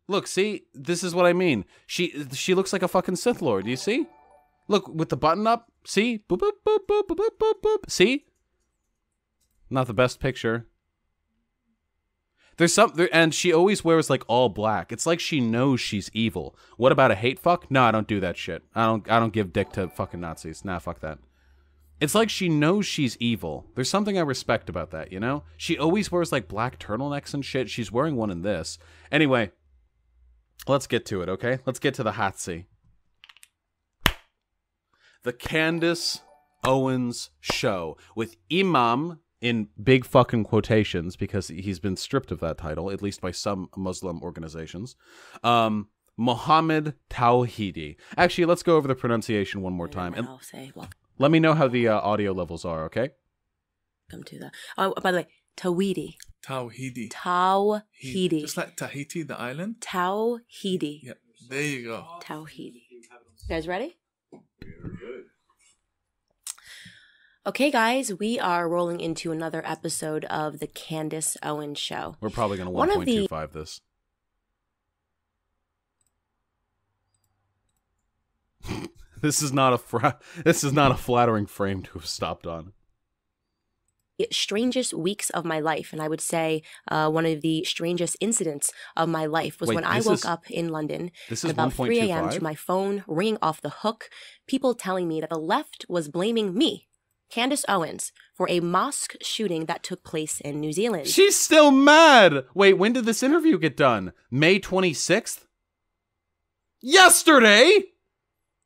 Look, see? This is what I mean. She looks like a fucking Sith Lord. Do you see? Look, with the button up. See? Boop, boop, boop, boop, boop, boop, boop, boop. See? Not the best picture. There's and she always wears like all black. It's like she knows she's evil. What about a hate fuck? No, I don't do that shit. I don't give dick to fucking Nazis. Nah, fuck that. It's like she knows she's evil. There's something I respect about that, you know? She always wears like black turtlenecks and shit. She's wearing one in this. Anyway, let's get to it, okay? Let's get to the hot seat. The Candace Owens Show with Imam, in big fucking quotations, because he's been stripped of that title, at least by some Muslim organizations. Mohammed Tawhidi. Actually, let's go over the pronunciation one more time. And I'll say, well, let me know how the audio levels are, okay? welcome to the... Oh, by the way, Tawhidi. Tawhidi. Tawhidi. Just like Tahiti, the island. Tawhidi. Yep. There you go. Tawhidi. You guys ready? Okay, guys, we are rolling into another episode of the Candace Owens Show. We're probably going to One of the- 1.25 this. This is not a flattering frame to have stopped on. Strangest weeks of my life, and I would say one of the strangest incidents of my life was when I woke up in London This at is about 3 a.m. 1.25? to my phone ringing off the hook, people telling me that the left was blaming me, Candace Owens, for a mosque shooting that took place in New Zealand. She's still mad! Wait, when did this interview get done? May 26th? Yesterday?!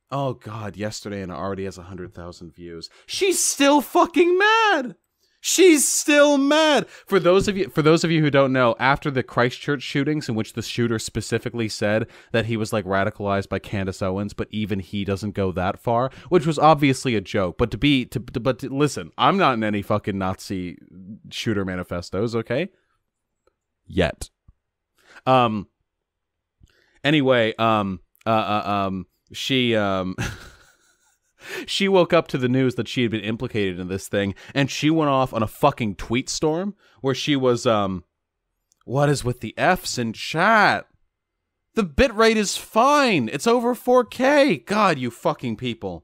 Oh god, yesterday, and it already has 100,000 views. She's still fucking mad! She's still mad. For those of you who don't know, after the Christchurch shootings, in which the shooter specifically said that he was like radicalized by Candace Owens, but even he doesn't go that far, which was obviously a joke. But listen, I'm not in any fucking Nazi shooter manifestos, okay? Yet. Anyway, she she woke up to the news that she had been implicated in this thing, and she went off on a fucking tweet storm where she was, what is with the Fs in chat? The bitrate is fine. It's over 4K. God, you fucking people.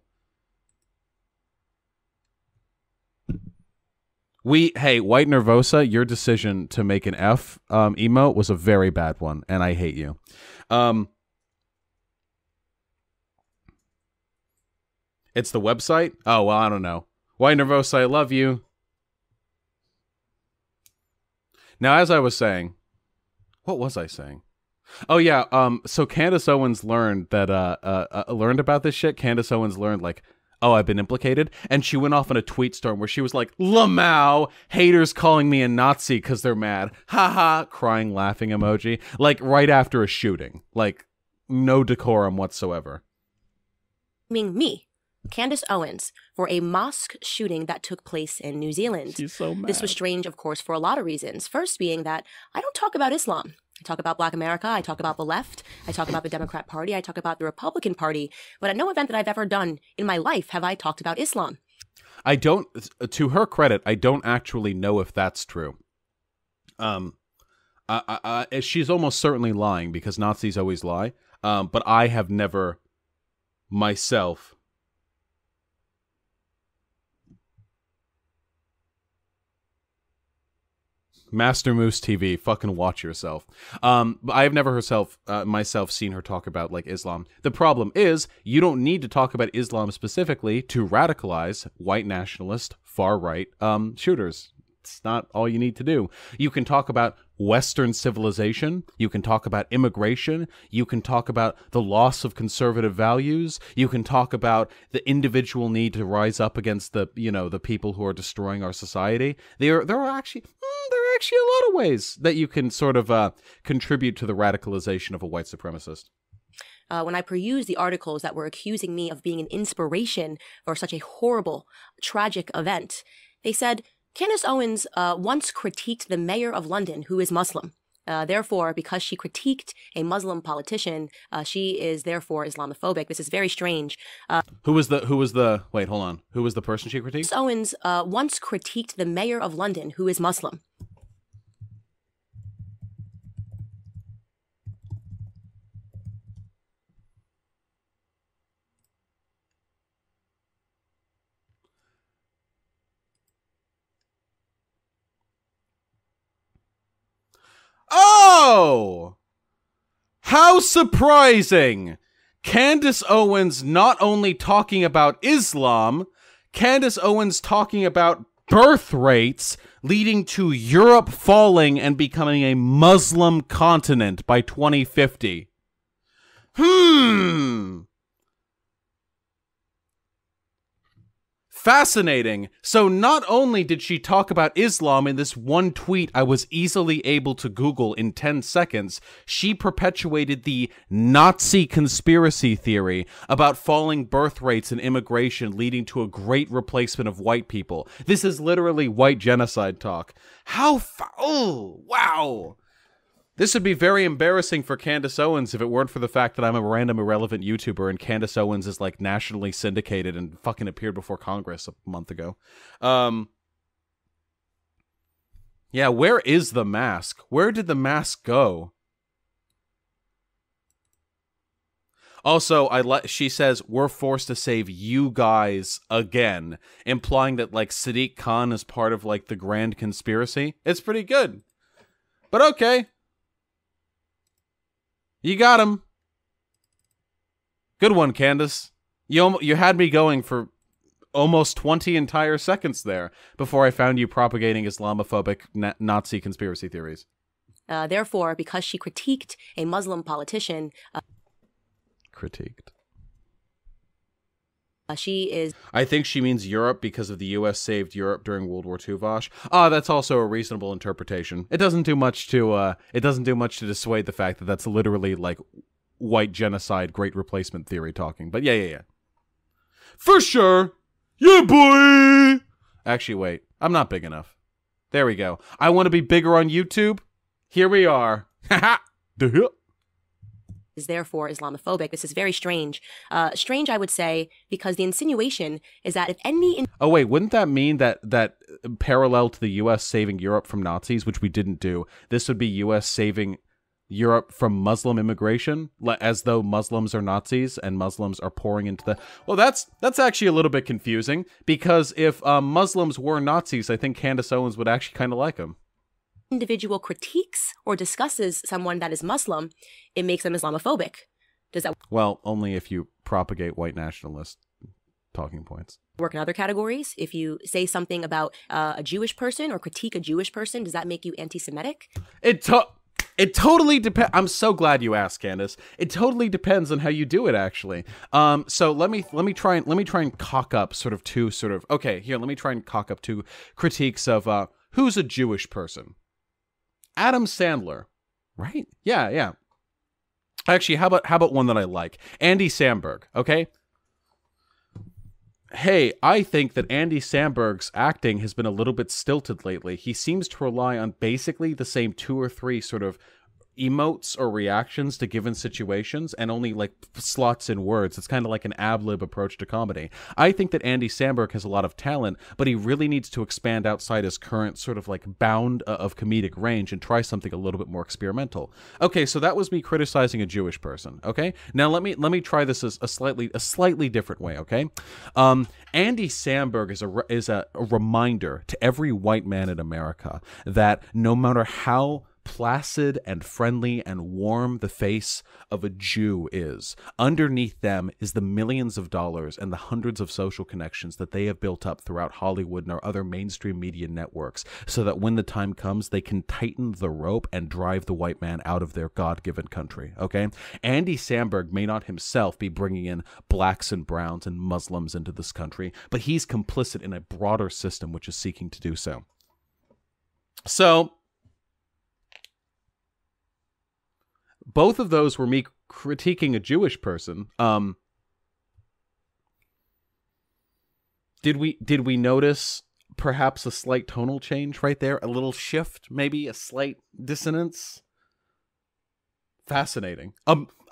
Hey, White Nervosa, your decision to make an F emote was a very bad one, and I hate you. It's the website? Oh, well, I don't know. White Nervosa, I love you. Now, as I was saying, what was I saying? Oh, yeah, so Candace Owens learned that, learned about this shit. Candace Owens learned, like, oh, I've been implicated. And she went off on a tweet storm where she was like, Lamau, haters calling me a Nazi because they're mad. Haha, crying, laughing emoji. Like, right after a shooting. Like, no decorum whatsoever. Me, Candace Owens, for a mosque shooting that took place in New Zealand. She's so mad. This was strange, of course, for a lot of reasons. First being that I don't talk about Islam. I talk about Black America, I talk about the left, I talk about the Democrat Party, I talk about the Republican Party, but at no event that I've ever done in my life have I talked about Islam. I don't, to her credit, I don't actually know if that's true. She's almost certainly lying because Nazis always lie, but I have never myself... Master Moose TV, fucking watch yourself. But I have never myself seen her talk about like Islam. The problem is you don't need to talk about Islam specifically to radicalize white nationalist far right shooters. It's not all you need to do. You can talk about Western civilization. You can talk about immigration. You can talk about the loss of conservative values. You can talk about the individual need to rise up against the people who are destroying our society. There are actually a lot of ways that you can sort of contribute to the radicalization of a white supremacist. When I perused the articles that were accusing me of being an inspiration for such a horrible, tragic event, they said, Candace Owens once critiqued the mayor of London, who is Muslim. Therefore, because she critiqued a Muslim politician, she is therefore Islamophobic. This is very strange. Who was the wait, hold on. Who was the person she critiqued? Candace Owens once critiqued the mayor of London, who is Muslim. Oh! How surprising! Candace Owens not only talking about Islam, Candace Owens talking about birth rates leading to Europe falling and becoming a Muslim continent by 2050. Fascinating. So not only did she talk about Islam in this one tweet I was easily able to Google in 10 seconds, she perpetuated the Nazi conspiracy theory about falling birth rates and immigration leading to a great replacement of white people. This is literally white genocide talk. Oh, wow. This would be very embarrassing for Candace Owens if it weren't for the fact that I'm a random irrelevant YouTuber and Candace Owens is like nationally syndicated and fucking appeared before Congress a month ago. Yeah, where is the mask? Where did the mask go? Also, she says, we're forced to save you guys again, implying that like Sadiq Khan is part of like the grand conspiracy. It's pretty good. But okay. You got him. Good one, Candace. You had me going for almost 20 entire seconds there before I found you propagating Islamophobic Nazi conspiracy theories. Therefore, because she critiqued a Muslim politician... critiqued. She is... I think she means Europe because of the U.S. saved Europe during World War II, Vosh. That's also a reasonable interpretation. It doesn't do much to dissuade the fact that that's literally like white genocide, great replacement theory talking. But yeah. For sure. Yeah, boy. Actually, wait. I'm not big enough. There we go. I want to be bigger on YouTube. Here we are. Haha. Is therefore Islamophobic. This is very strange. Strange, I would say, because the insinuation is that if any... Oh, wait, wouldn't that mean that parallel to the U.S. saving Europe from Nazis, which we didn't do, this would be U.S. saving Europe from Muslim immigration, as though Muslims are Nazis and Muslims are pouring into the... Well, that's actually a little bit confusing, because if Muslims were Nazis, I think Candace Owens would actually kind of like them. Individual critiques or discusses someone that is Muslim, it makes them Islamophobic. Does that... Well, only if you propagate white nationalist talking points. Work in other categories? If you say something about a Jewish person or critique a Jewish person, does that make you anti-Semitic? It totally depends. I'm so glad you asked, Candace. It totally depends on how you do it, actually. So let me try and cock up sort of two okay, here, let me try and cock up two critiques of who's a Jewish person. Adam Sandler, right? Yeah. Actually, how about one that I like? Andy Samberg, okay? Hey, I think that Andy Samberg's acting has been a little bit stilted lately. He seems to rely on basically the same 2 or 3 sort of emotes or reactions to given situations and only like slots in words. It's kind of like an ad-lib approach to comedy. I think that Andy Samberg has a lot of talent, but he really needs to expand outside his current sort of like bound of comedic range and try something a little bit more experimental. Okay, so that was me criticizing a Jewish person, okay? Now let me try this as a slightly different way, okay? Andy Samberg is a reminder to every white man in America that no matter how placid and friendly and warm the face of a Jew is, underneath them is the millions of dollars and the hundreds of social connections that they have built up throughout Hollywood and our other mainstream media networks, so that when the time comes, they can tighten the rope and drive the white man out of their God-given country, okay? Andy Samberg may not himself be bringing in blacks and browns and Muslims into this country, but he's complicit in a broader system which is seeking to do so. So, both of those were me critiquing a Jewish person. Did we notice perhaps a slight tonal change right there? A little shift, maybe a slight dissonance? Fascinating.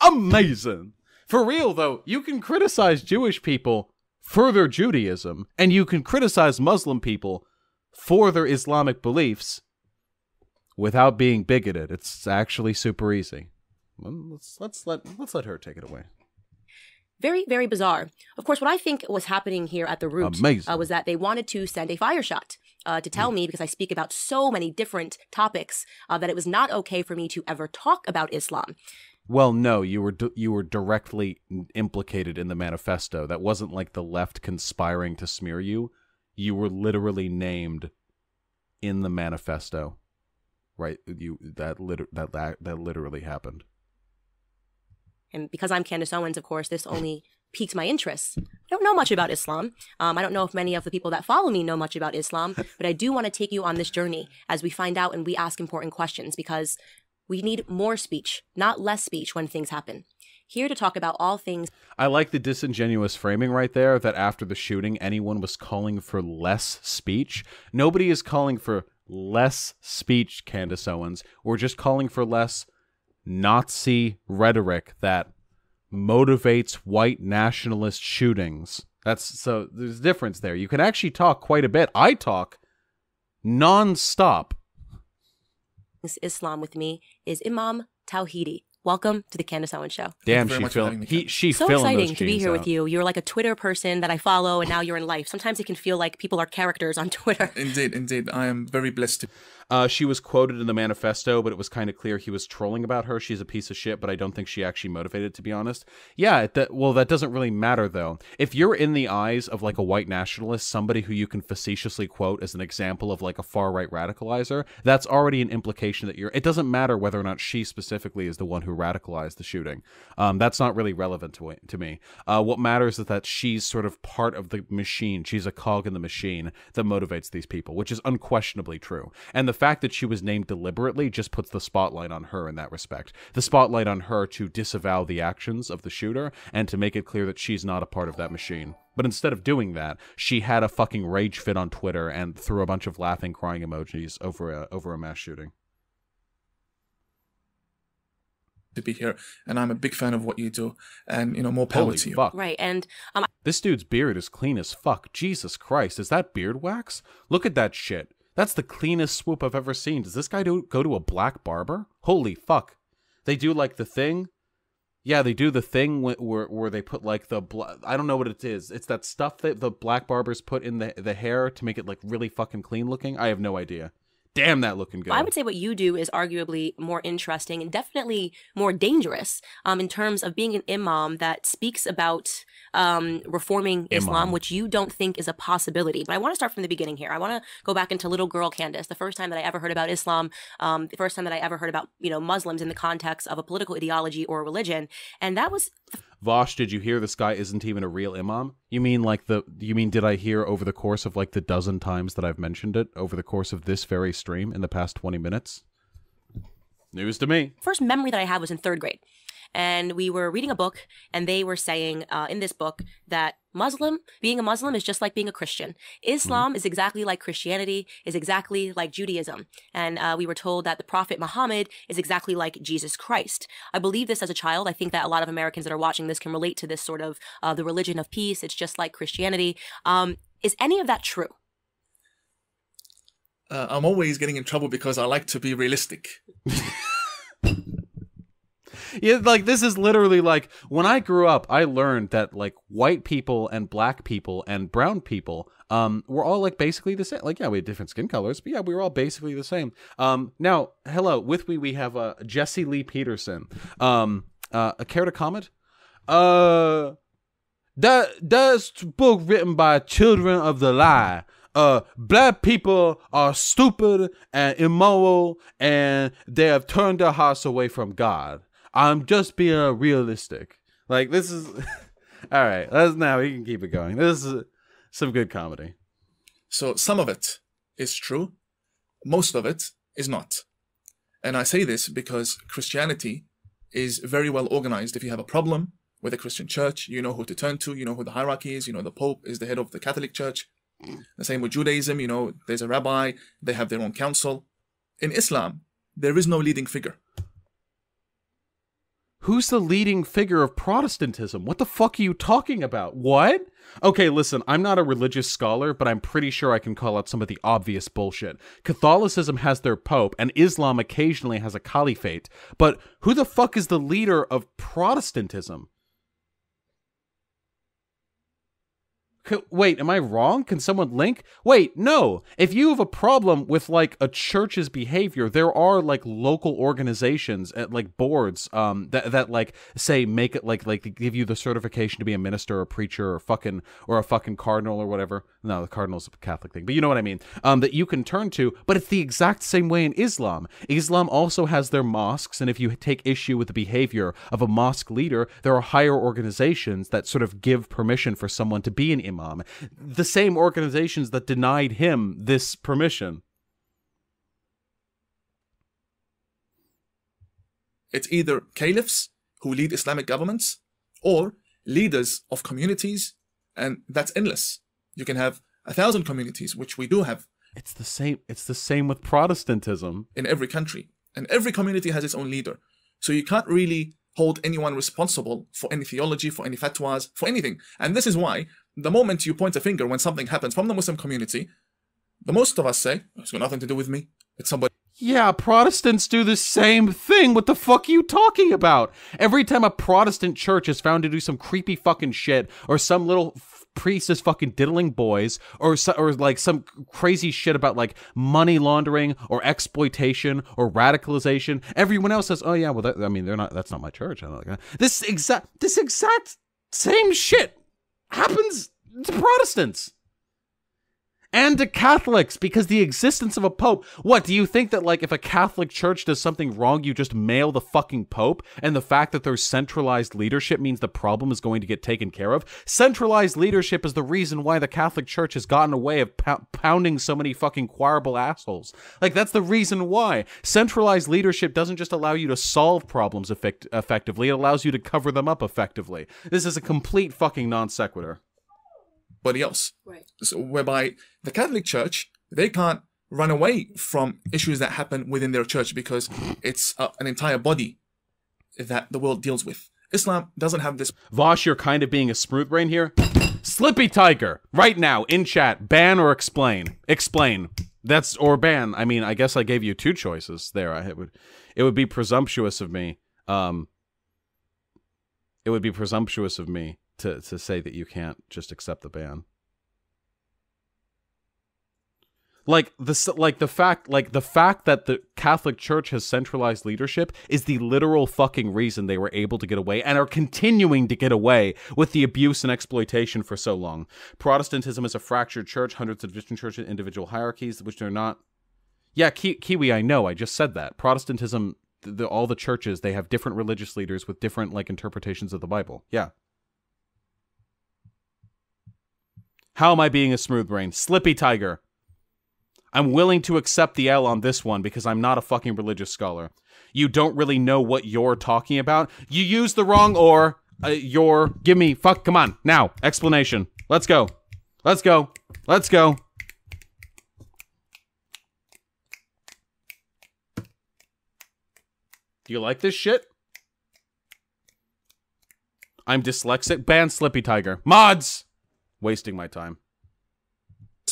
Amazing. For real, though, you can criticize Jewish people for their Judaism, and you can criticize Muslim people for their Islamic beliefs without being bigoted. It's actually super easy. Let's let her take it away. Very, very bizarre. Of course, what I think was happening here at the root was that they wanted to send a fire shot to tell me, because I speak about so many different topics, that it was not okay for me to ever talk about Islam. Well, no, you were directly implicated in the manifesto. That wasn't like the left conspiring to smear you. You were literally named in the manifesto, right? That literally happened. And because I'm Candace Owens, of course, this only piqued my interest. I don't know much about Islam. I don't know if many of the people that follow me know much about Islam, but I do want to take you on this journey as we find out and we ask important questions, because we need more speech, not less speech when things happen. Here to talk about all things. I like the disingenuous framing right there, that after the shooting, anyone was calling for less speech. Nobody is calling for less speech, Candace Owens. We're just calling for less Nazi rhetoric that motivates white nationalist shootings. So there's a difference there. You can actually talk quite a bit. I talk non-stop. Islam with me is Imam Tawhidi. Welcome to the Candace Owens Show. Damn, she's so exciting to be here with you. You're like a Twitter person that I follow, and now you're in life. Sometimes it can feel like people are characters on Twitter. Indeed. I am very blessed. She was quoted in the manifesto, but it was kind of clear he was trolling about her. She's a piece of shit, but I don't think she actually motivated, to be honest. Yeah, that doesn't really matter, though. If you're in the eyes of like a white nationalist, somebody who you can facetiously quote as an example of like a far-right radicalizer, that's already an implication that it doesn't matter whether or not she specifically is the one who radicalized the shooting. That's not really relevant to me. What matters is that she's sort of part of the machine. She's a cog in the machine that motivates these people, which is unquestionably true. And the fact that she was named deliberately just puts the spotlight on her in that respect. The spotlight on her to disavow the actions of the shooter and to make it clear that she's not a part of that machine. But instead of doing that, she had a fucking rage fit on Twitter and threw a bunch of laughing, crying emojis over a mass shooting. To be here, and I'm a big fan of what you do, and more power to you. Fuck. Right, and this dude's beard is clean as fuck. Jesus Christ, is that beard wax? Look at that shit. That's the cleanest swoop I've ever seen. Does this guy go to a black barber? Holy fuck. They do like the thing. Yeah, they do the thing where they put like I don't know what it is. It's that stuff that the black barbers put in the hair to make it like really fucking clean looking. I have no idea. Damn, that looking good. I would say what you do is arguably more interesting and definitely more dangerous in terms of being an imam that speaks about reforming Islam, which you don't think is a possibility. But I want to start from the beginning here. I want to go back into little girl Candace, the first time that I ever heard about Islam, the first time that I ever heard about, Muslims in the context of a political ideology or religion. And that was... Vosh, did you hear this guy isn't even a real imam? You mean did I hear over the course of like the dozen times that I've mentioned it over the course of this very stream in the past 20 minutes? News to me. First memory that I had was in 3rd grade. And we were reading a book, and they were saying in this book that being a Muslim is just like being a Christian. Islam is exactly like Christianity, is exactly like Judaism. And we were told that the Prophet Muhammad is exactly like Jesus Christ. I believe this as a child. I think that a lot of Americans that are watching this can relate to this sort of the religion of peace. It's just like Christianity. Is any of that true? I'm always getting in trouble because I like to be realistic. Yeah, like this is literally like when I grew up, I learned that like white people and black people and brown people were all like basically the same. Like, yeah, we had different skin colors, but yeah, we were all basically the same. Now, hello, with me we have Jesse Lee Peterson. Care to comment? That's book written by children of the lie. Black people are stupid and immoral, and they have turned their hearts away from God. I'm just being realistic. Like, this is... All right, now we can keep it going. This is some good comedy. So some of it is true. Most of it is not. And I say this because Christianity is very well organized. If you have a problem with a Christian church, you know who to turn to, you know who the hierarchy is, the Pope is the head of the Catholic Church. The same with Judaism, there's a rabbi, they have their own council. In Islam, there is no leading figure. Who's the leading figure of Protestantism? What the fuck are you talking about? What? Okay, listen, I'm not a religious scholar, but I'm pretty sure I can call out some of the obvious bullshit. Catholicism has their pope, and Islam occasionally has a caliphate. But who the fuck is the leader of Protestantism? Wait, am I wrong? Can someone link? Wait, no. If you have a problem with like a church's behavior, there are like local organizations at like boards that like say make it like give you the certification to be a minister or a preacher or a fucking cardinal or whatever. No, the cardinal's a Catholic thing, but you know what I mean. That you can turn to, but it's the exact same way in Islam. Islam also has their mosques, and if you take issue with the behavior of a mosque leader, there are higher organizations that sort of give permission for someone to be an imam. The same organizations that denied him this permission. It's either caliphs who lead Islamic governments or leaders of communities, and that's endless. You can have 1,000 communities, which we do have. It's the same with Protestantism. In every country. And every community has its own leader. So you can't really hold anyone responsible for any theology, for any fatwas, for anything. And this is why the moment you point a finger when something happens from the Muslim community, the most of us say, it's got nothing to do with me. It's somebody. Yeah, Protestants do the same thing. What the fuck are you talking about? Every time a Protestant church is found to do some creepy fucking shit, or some little priest is fucking diddling boys, or like some crazy shit about like money laundering or exploitation or radicalization, everyone else says, oh yeah, well that's not my church. I don't like that. This exact same shit happens to Protestants and to Catholics, because the existence of a pope. What, do you think that like if a Catholic church does something wrong, you just mail the fucking pope, and the fact that there's centralized leadership means the problem is going to get taken care of? Centralized leadership is the reason why the Catholic Church has gotten away of pounding so many fucking choirable assholes. Like, that's the reason why. Centralized leadership doesn't just allow you to solve problems effectively, it allows you to cover them up effectively. This is a complete fucking non sequitur. Else. Right. So, whereby the Catholic Church, they can't run away from issues that happen within their church because it's an entire body that the world deals with. Islam doesn't have this. Vosh, you're kind of being a smooth brain here. Slippy Tiger, right now in chat, ban or explain? Explain. That's or ban. I mean, I guess I gave you two choices there. It would be presumptuous of me. It would be presumptuous of me to say that you can't just accept the ban. The fact that the Catholic Church has centralized leadership is the literal fucking reason they were able to get away and are continuing to get away with the abuse and exploitation for so long. Protestantism is a fractured church, hundreds of different churches, individual hierarchies, which they're not. Yeah, Kiwi, I know, I just said that. Protestantism, all the churches, they have different religious leaders with different like interpretations of the Bible. Yeah. How am I being a smooth brain? Slippy Tiger. I'm willing to accept the L on this one because I'm not a fucking religious scholar. You don't really know what you're talking about. You used the wrong or. Give me. Fuck, come on. Now. Explanation. Let's go. Let's go. Let's go. Do you like this shit? I'm dyslexic. Ban Slippy Tiger. Mods! Wasting my time.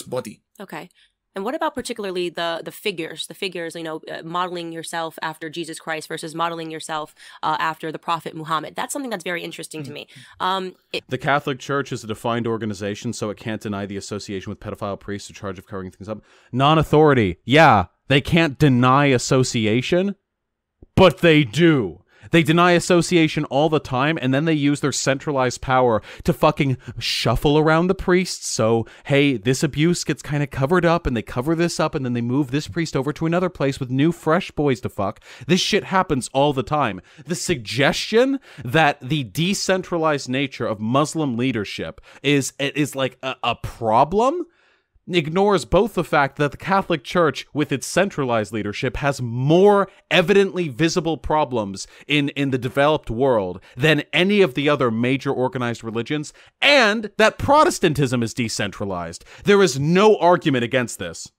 Body. Okay. And what about particularly the figures, modeling yourself after Jesus Christ versus modeling yourself after the Prophet Muhammad? That's something that's very interesting to me. The Catholic Church is a defined organization, so it can't deny the association with pedophile priests in charge of covering things up. Non-authority. Yeah, they can't deny association, but they do. They deny association all the time, and then they use their centralized power to fucking shuffle around the priests. So, hey, this abuse gets kind of covered up, and they cover this up, and then they move this priest over to another place with new, fresh boys to fuck. This shit happens all the time. The suggestion that the decentralized nature of Muslim leadership is like a problem ignores both the fact that the Catholic Church, with its centralized leadership, has more evidently visible problems in the developed world than any of the other major organized religions, and that Protestantism is decentralized. There is no argument against this.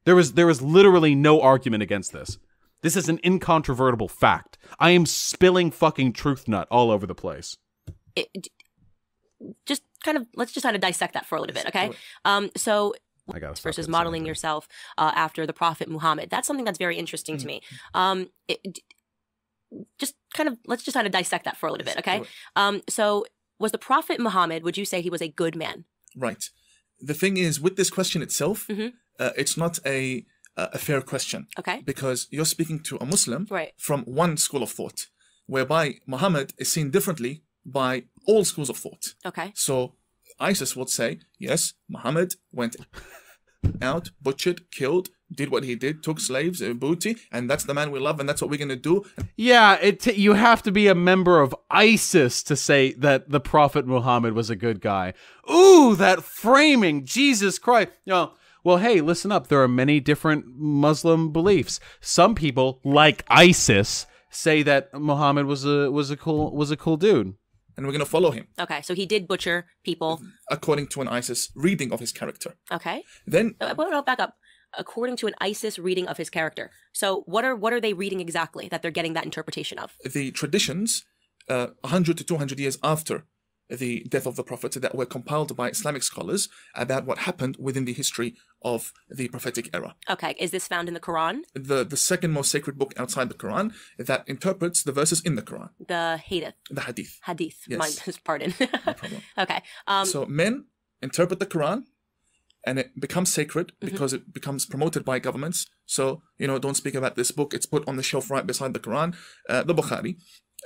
There is literally no argument against this. This is an incontrovertible fact. I am spilling fucking truth nut all over the place. Let's just kind of dissect that for a little bit, okay? So versus modeling yourself after the Prophet Muhammad. That's something that's very interesting to me. Let's just kind of dissect that for a little bit, okay? So Was the Prophet Muhammad, would you say he was a good man? Right. The thing is, with this question itself, Mm-hmm. It's not a fair question. Okay. Because you're speaking to a Muslim Right. from one school of thought, whereby Muhammad is seen differently by all schools of thought. Okay. So ISIS would say, yes, Muhammad went out, butchered, killed, did what he did, took slaves, booty, and that's the man we love, and that's what we're going to do. Yeah, you have to be a member of ISIS to say that the Prophet Muhammad was a good guy. Ooh, that framing, Jesus Christ. You know, well, hey, listen up. There are many different Muslim beliefs. Some people, like ISIS, say that Muhammad was a cool dude. And we're going to follow him. Okay, so he did butcher people. According to an ISIS reading of his character. Okay. Then... no, back up. According to an ISIS reading of his character. So what are they reading exactly that they're getting that interpretation of? The traditions 100 to 200 years after the death of the Prophet that were compiled by Islamic scholars about what happened widhin the history of the prophetic era. Okay, is this found in the Quran? The second most sacred book outside the Quran that interprets the verses in the Quran. The Hadith. The Hadith. Hadith. Yes. Pardon. No problem. Okay. So men interpret the Quran and it becomes sacred because it becomes promoted by governments. So, don't speak about this book. It's put on the shelf right beside the Quran, the Bukhari.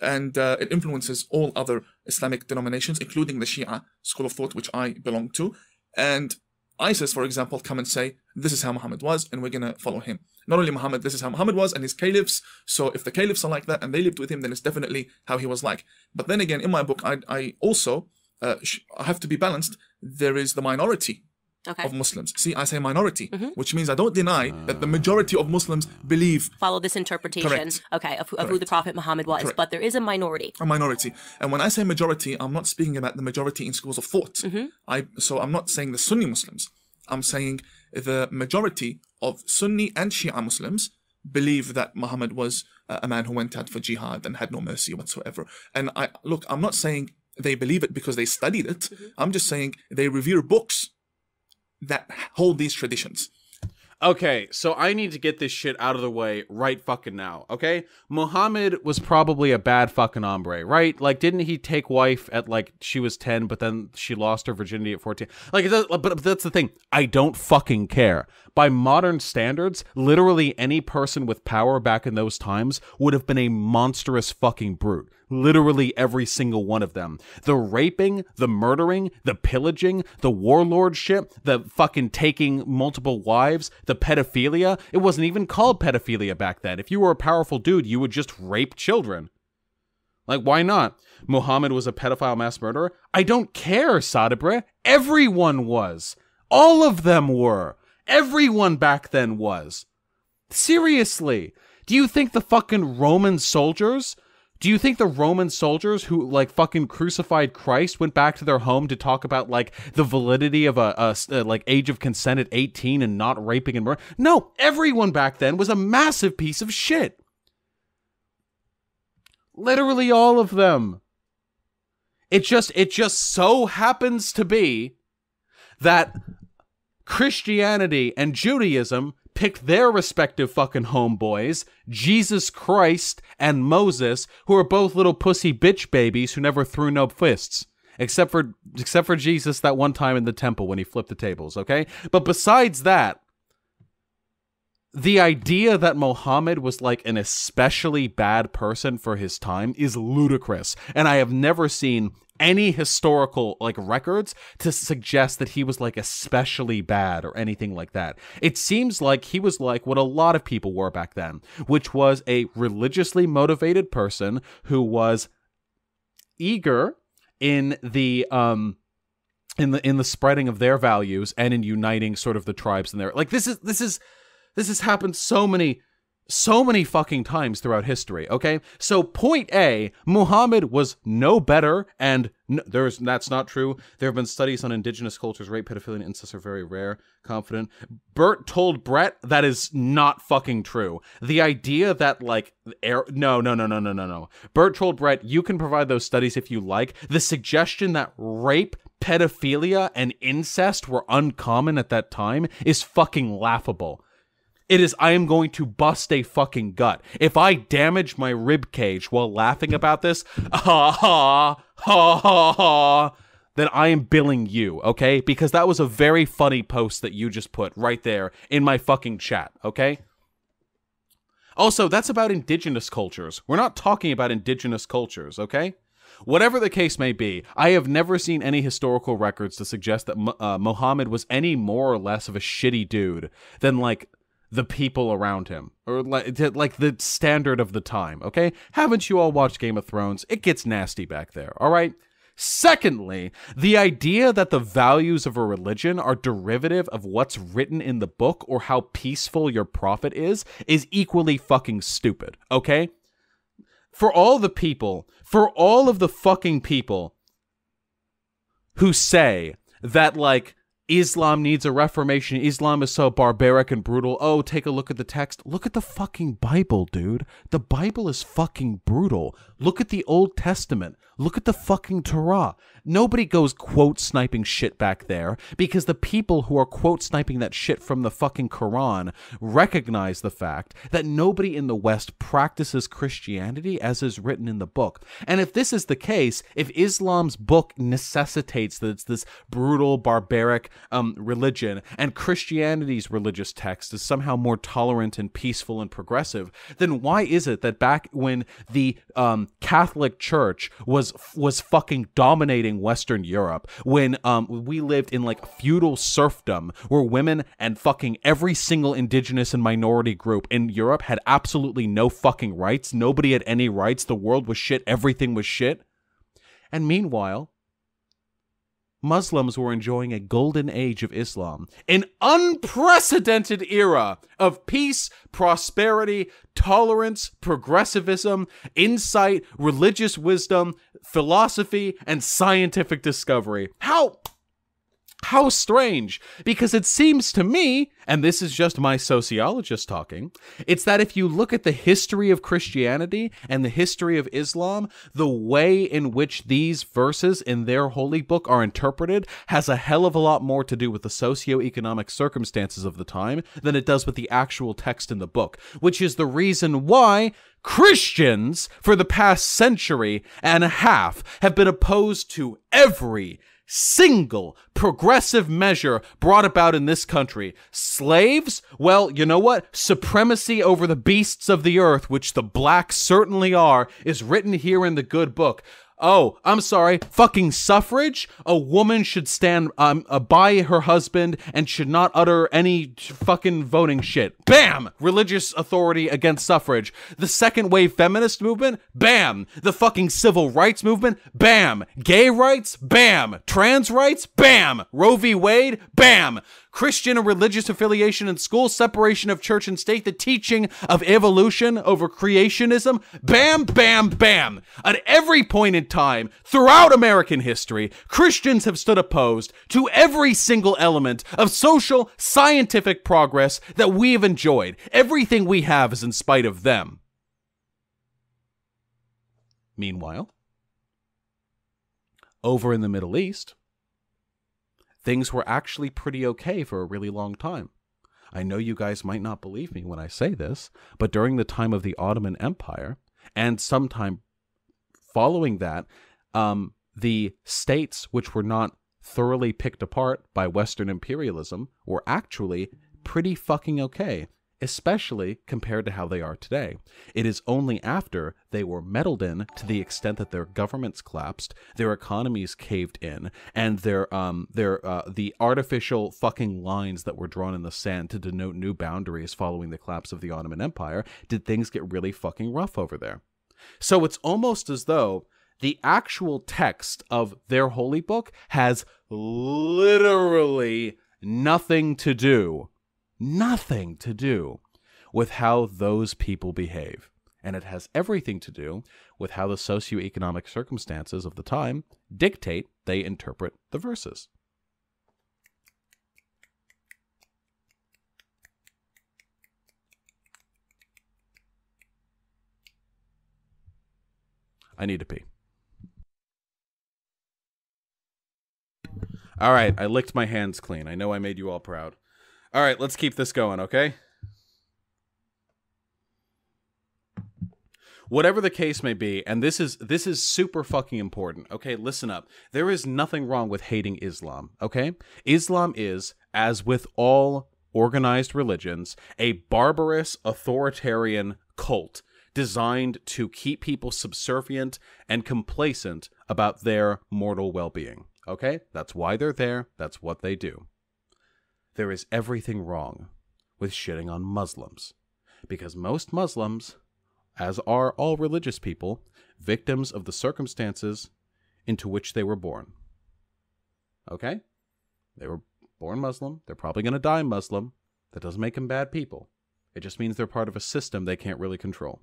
And it influences all other Islamic denominations, including the Shia school of thought, which I belong to. And ISIS, for example, come and say, this is how Muhammad was, and we're going to follow him. Not only Muhammad, this is how Muhammad was, and his caliphs. So if the caliphs are like that, and they lived with him, then it's definitely how he was like. But then again, in my book, I also have to be balanced. There is the minority of Muslims. See, I say minority, which means I don't deny that the majority of Muslims believe. Follow this interpretation. Correct. Okay, of who the Prophet Muhammad was. Correct. But there is a minority. A minority. And when I say majority, I'm not speaking about the majority in schools of thought. So I'm not saying the Sunni Muslims. I'm saying the majority of Sunni and Shia Muslims believe that Muhammad was a man who went out for jihad and had no mercy whatsoever. And I'm not saying they believe it because they studied it. I'm just saying they revere books that hold these traditions. Okay, so I need to get this shit out of the way right fucking now, okay? Muhammad was probably a bad fucking hombre, right? Like, didn't he take wife at, like, she was 10, but then she lost her virginity at 14? Like, but that's the thing. I don't fucking care. By modern standards, literally any person with power back in those times would have been a monstrous fucking brute. Literally every single one of them. The raping, the murdering, the pillaging, the warlord shit, the fucking taking multiple wives, the pedophilia. It wasn't even called pedophilia back then. If you were a powerful dude, you would just rape children. Like, why not? Muhammad was a pedophile mass murderer? I don't care, Sadabre. Everyone was. All of them were. Everyone back then was. Seriously. Do you think the fucking Roman soldiers... Do you think the Roman soldiers who, like, fucking crucified Christ went back to their home to talk about, like, the validity of a age of consent at 18 and not raping and murder? No, everyone back then was a massive piece of shit. Literally all of them. It just so happens to be that Christianity and Judaism picked their respective fucking homeboys, Jesus Christ and Moses, who are both little pussy bitch babies who never threw no fists. Except for Jesus that one time in the temple when he flipped the tables, okay? But besides that, the idea that Muhammad was like an especially bad person for his time is ludicrous. And I have never seen any historical like records to suggest that he was like especially bad or anything like that. It seems like he was like what a lot of people were back then, which was a religiously motivated person who was eager in the spreading of their values and in uniting sort of the tribes in there. Like this has happened so many fucking times throughout history, okay? So point A, Muhammad was no better, and that's not true. There have been studies on indigenous cultures, rape, pedophilia, and incest are very rare, confident. Bert told Brett that is not fucking true. The idea that, like, no. Bert told Brett, you can provide those studies if you like. The suggestion that rape, pedophilia, and incest were uncommon at that time is fucking laughable. It is, I am going to bust a fucking gut. If I damage my rib cage while laughing about this, ha ha, ha ha ha, then I am billing you, okay? Because that was a very funny post that you just put right there in my fucking chat, okay? Also, that's about indigenous cultures. We're not talking about indigenous cultures, okay? Whatever the case may be, I have never seen any historical records to suggest that Muhammad was any more or less of a shitty dude than, like, the people around him, or like the standard of the time, okay? Haven't you all watched Game of Thrones? It gets nasty back there, all right? Secondly, the idea that the values of a religion are derivative of what's written in the book or how peaceful your prophet is equally fucking stupid, okay? For all of the fucking people who say that, like, Islam needs a reformation, Islam is so barbaric and brutal, oh, take a look at the text. Look at the fucking Bible, dude. The Bible is fucking brutal. Look at the Old Testament. Look at the fucking Torah. Nobody goes quote sniping shit back there because the people who are quote sniping that shit from the fucking Quran recognize the fact that nobody in the West practices Christianity as is written in the book. And if this is the case, if Islam's book necessitates that it's this brutal, barbaric religion, and Christianity's religious text is somehow more tolerant and peaceful and progressive, then why is it that back when the Catholic Church was fucking dominating Western Europe, when we lived in like feudal serfdom where women and fucking every single indigenous and minority group in Europe had absolutely no fucking rights, nobody had any rights, the world was shit, everything was shit, and meanwhile Muslims were enjoying a golden age of Islam, an unprecedented era of peace, prosperity, tolerance, progressivism, insight, religious wisdom, philosophy, and scientific discovery. How strange, because it seems to me, and this is just my sociologist talking, it's that if you look at the history of Christianity and the history of Islam, the way in which these verses in their holy book are interpreted has a hell of a lot more to do with the socioeconomic circumstances of the time than it does with the actual text in the book, which is the reason why Christians, for the past century and a half, have been opposed to every single progressive measure brought about in this country. Slaves? Well, you know what? Supremacy over the beasts of the earth, which the blacks certainly are, is written here in the good book. Oh, I'm sorry, fucking suffrage? A woman should stand by her husband and should not utter any fucking voting shit. Bam! Religious authority against suffrage. The second wave feminist movement? Bam! The fucking civil rights movement? Bam! Gay rights? Bam! Trans rights? Bam! Roe v. Wade? Bam! Christian and religious affiliation in school, separation of church and state, the teaching of evolution over creationism, bam, bam, bam. At every point in time, throughout American history, Christians have stood opposed to every single element of social, scientific progress that we have enjoyed. Everything we have is in spite of them. Meanwhile, over in the Middle East, things were actually pretty okay for a really long time. I know you guys might not believe me when I say this, but during the time of the Ottoman Empire, and sometime following that, the states which were not thoroughly picked apart by Western imperialism were actually pretty fucking okay, especially compared to how they are today. It is only after they were meddled in to the extent that their governments collapsed, their economies caved in, and the artificial fucking lines that were drawn in the sand to denote new boundaries following the collapse of the Ottoman Empire did things get really fucking rough over there. So it's almost as though the actual text of their holy book has literally nothing to do with how those people behave. And it has everything to do with how the socioeconomic circumstances of the time dictate they interpret the verses. I need to pee. All right, I licked my hands clean. I know I made you all proud. All right, let's keep this going, okay? Whatever the case may be, and this is super fucking important. Okay, listen up. There is nothing wrong with hating Islam. Okay, Islam is, as with all organized religions, a barbarous authoritarian cult designed to keep people subservient and complacent about their mortal well-being. Okay, that's why they're there. That's what they do. There is everything wrong with shitting on Muslims, because most Muslims, as are all religious people, victims of the circumstances into which they were born. Okay? They were born Muslim. They're probably going to die Muslim. That doesn't make them bad people. It just means they're part of a system they can't really control.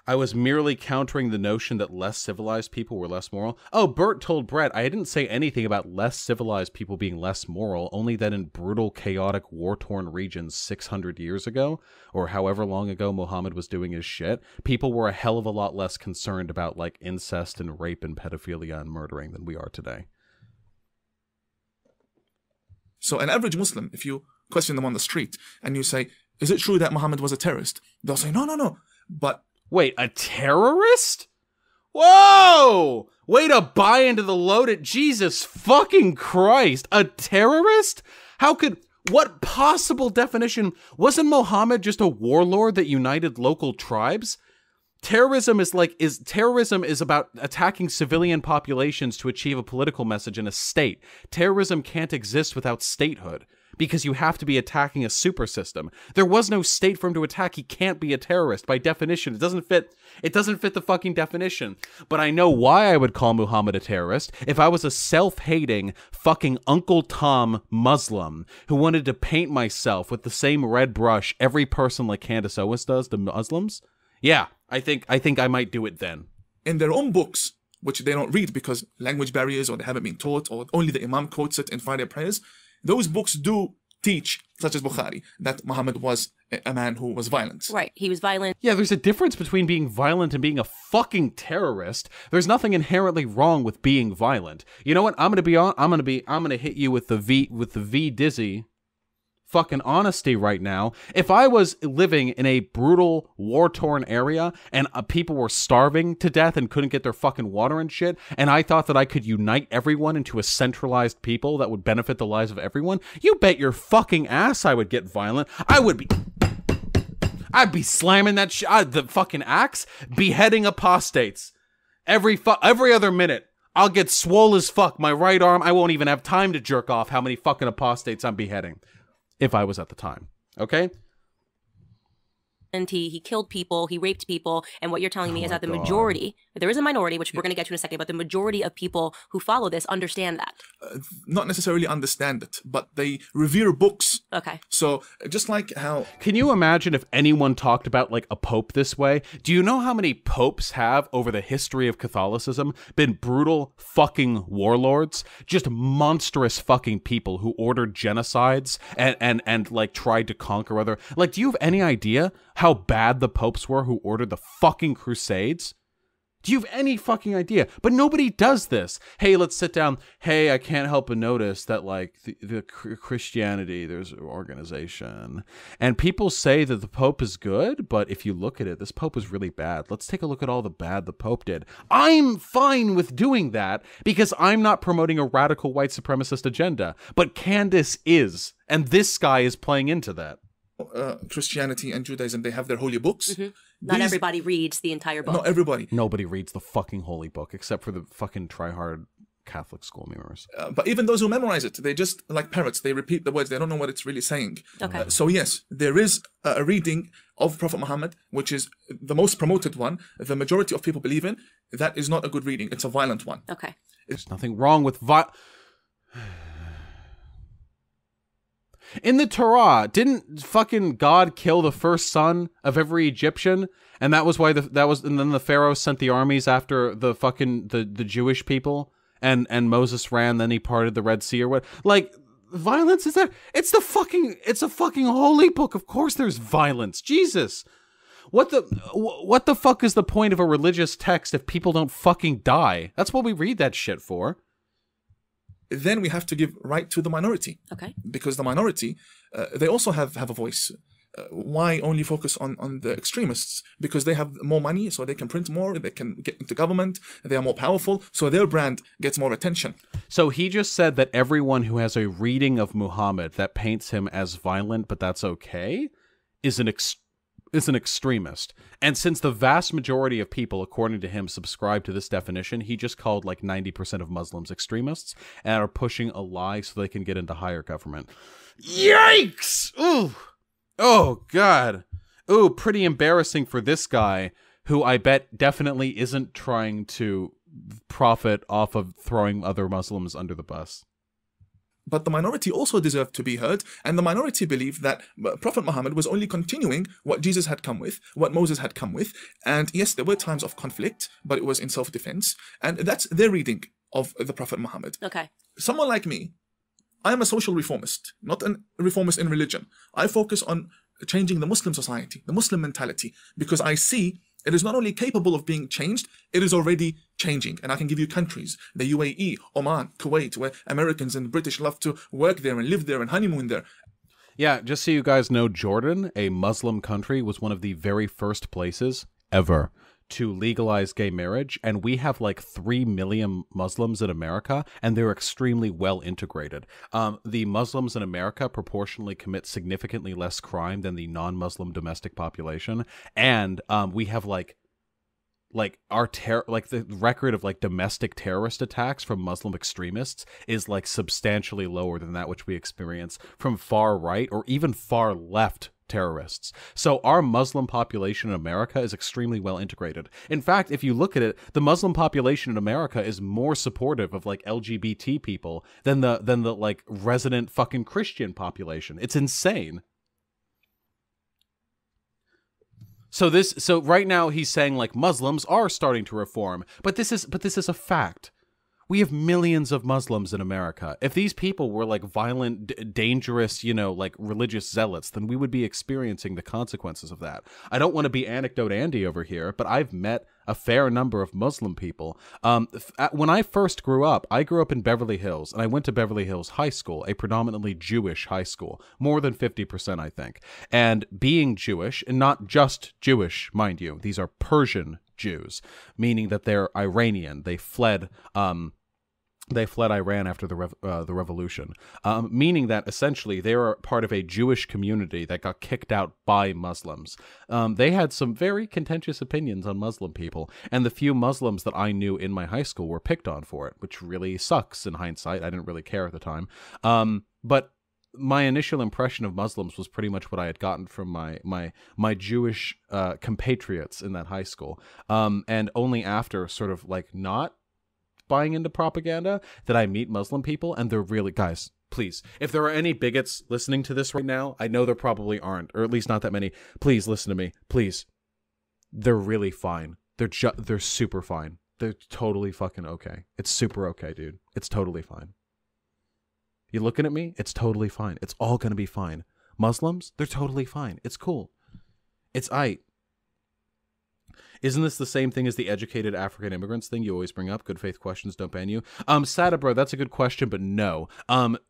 I was merely countering the notion that less civilized people were less moral. Oh, Bert told Brett, I didn't say anything about less civilized people being less moral, only that in brutal, chaotic, war-torn regions 600 years ago, or however long ago Muhammad was doing his shit, people were a hell of a lot less concerned about, like, incest and rape and pedophilia and murdering than we are today. So an average Muslim, if you question them on the street and you say, is it true that Muhammad was a terrorist? They'll say, no, no, no. But wait, a terrorist? Whoa! Way to buy into the loaded... Jesus fucking Christ. A terrorist? How could... What possible definition... Wasn't Muhammad just a warlord that united local tribes? Terrorism is about attacking civilian populations to achieve a political message in a state. Terrorism can't exist without statehood, because you have to be attacking a super system. There was no state for him to attack. He can't be a terrorist by definition. It doesn't fit the fucking definition. But I know why I would call Muhammad a terrorist. If I was a self-hating fucking Uncle Tom Muslim who wanted to paint myself with the same red brush every person like Candace Owens does to Muslims, yeah, I think I might do it then. In their own books, which they don't read because language barriers or they haven't been taught, or only the Imam quotes it in Friday prayers, those books do teach, such as Bukhari, that Muhammad was a man who was violent. Right, he was violent. Yeah, there's a difference between being violent and being a fucking terrorist. There's nothing inherently wrong with being violent. You know what? I'm gonna hit you with the V Dizzy fucking honesty right now. If I was living in a brutal, war-torn area and people were starving to death and couldn't get their fucking water and shit, and I thought that I could unite everyone into a centralized people that would benefit the lives of everyone, you bet your fucking ass I would get violent. I'd be slamming that the fucking axe, beheading apostates every other minute. I'll get swole as fuck. My right arm, I won't even have time to jerk off how many fucking apostates I'm beheading. If I was at the time, okay? And he killed people, he raped people, and what you're telling me is that the majority, there is a minority, which we're going to get to in a second, but the majority of people who follow this understand that. Not necessarily understand it, but they revere books. Okay. So just like how... Can you imagine if anyone talked about, like, a pope this way? Do you know how many popes have, over the history of Catholicism, been brutal fucking warlords? Just monstrous fucking people who ordered genocides and like, tried to conquer other... Like, do you have any idea how bad the popes were who ordered the fucking crusades? Do you have any fucking idea? But nobody does this. Hey, let's sit down. Hey, I can't help but notice that, like, the Christianity, there's an organization. And people say that the Pope is good, but if you look at it, this Pope is really bad. Let's take a look at all the bad the Pope did. I'm fine with doing that because I'm not promoting a radical white supremacist agenda. But Candace is. And this guy is playing into that. Christianity and Judaism, they have their holy books. Mm-hmm. Not everybody reads the entire book. Not everybody. Nobody reads the fucking holy book except for the fucking try-hard Catholic school members. But even those who memorize it, they just, like parrots, they repeat the words. They don't know what it's really saying. Okay. So yes, there is a reading of Prophet Muhammad, which is the most promoted one. The majority of people believe in. That is not a good reading. It's a violent one. Okay. There's nothing wrong with in the Torah, didn't fucking God kill the first son of every Egyptian? And that was why and then the Pharaoh sent the armies after the fucking the Jewish people, and Moses ran, then he parted the Red Sea or what? Like, violence is that? It's a fucking holy book. Of course there's violence. Jesus. What the fuck is the point of a religious text if people don't fucking die? That's what we read that shit for. then we have to give right to the minority. Okay. Because the minority, they also have a voice. Why only focus on the extremists? Because they have more money, so they can print more, they can get into government, they are more powerful, so their brand gets more attention. So he just said that everyone who has a reading of Muhammad that paints him as violent, but that's okay, is an extremist. And since the vast majority of people, according to him, subscribe to this definition, he just called like 90% of Muslims extremists and are pushing a lie so they can get into higher government. Yikes! Ooh! Oh, God. Ooh, pretty embarrassing for this guy, who I bet definitely isn't trying to profit off of throwing other Muslims under the bus. But the minority also deserved to be heard, and the minority believed that Prophet Muhammad was only continuing what Jesus had come with, what Moses had come with, and yes, there were times of conflict, but it was in self-defense, and that's their reading of the Prophet Muhammad. Okay. Someone like me, I am a social reformist, not a reformist in religion. I focus on changing the Muslim society, the Muslim mentality, because I see it is not only capable of being changed, it is already changing. And I can give you countries, the UAE, Oman, Kuwait, where Americans and British love to work there and live there and honeymoon there. Yeah, just so you guys know, Jordan, a Muslim country, was one of the very first places ever to legalize gay marriage, and we have like 3 million Muslims in America, and they're extremely well integrated. The Muslims in America proportionally commit significantly less crime than the non-Muslim domestic population, and we have like the record of like domestic terrorist attacks from Muslim extremists is like substantially lower than that which we experience from far right or even far left terrorists. So our Muslim population in America is extremely well integrated. In fact, if you look at it, the Muslim population in America is more supportive of like LGBT people than the like resident fucking Christian population. It's insane. So right now he's saying like Muslims are starting to reform, but this is a fact. We have millions of Muslims in America. If these people were like violent, dangerous, like religious zealots, then we would be experiencing the consequences of that. I don't want to be anecdote Andy over here, but I've met a fair number of Muslim people. When I first grew up, I grew up in Beverly Hills, and I went to Beverly Hills High School, a predominantly Jewish high school, more than 50%, I think. And being Jewish, and not just Jewish, mind you, these are Persian Jews, meaning that they're Iranian. They fled Iran after the revolution, meaning that essentially they are part of a Jewish community that got kicked out by Muslims. They had some very contentious opinions on Muslim people, and the few Muslims that I knew in my high school were picked on for it, which really sucks in hindsight. I didn't really care at the time. But my initial impression of Muslims was pretty much what I had gotten from my Jewish compatriots in that high school. And only after sort of like not buying into propaganda that I meet Muslim people, and they're really, guys, please, if there are any bigots listening to this right now, I know there probably aren't, or at least not that many, please listen to me, please. They're really fine. They're super fine. They're totally fucking okay. It's super okay, dude. It's totally fine. You looking at me? It's totally fine. It's all gonna be fine. Muslims, they're totally fine. It's cool. It's aight. Isn't this the same thing as the educated African immigrants thing you always bring up? Good faith questions don't ban you. Sadabro, that's a good question, but no.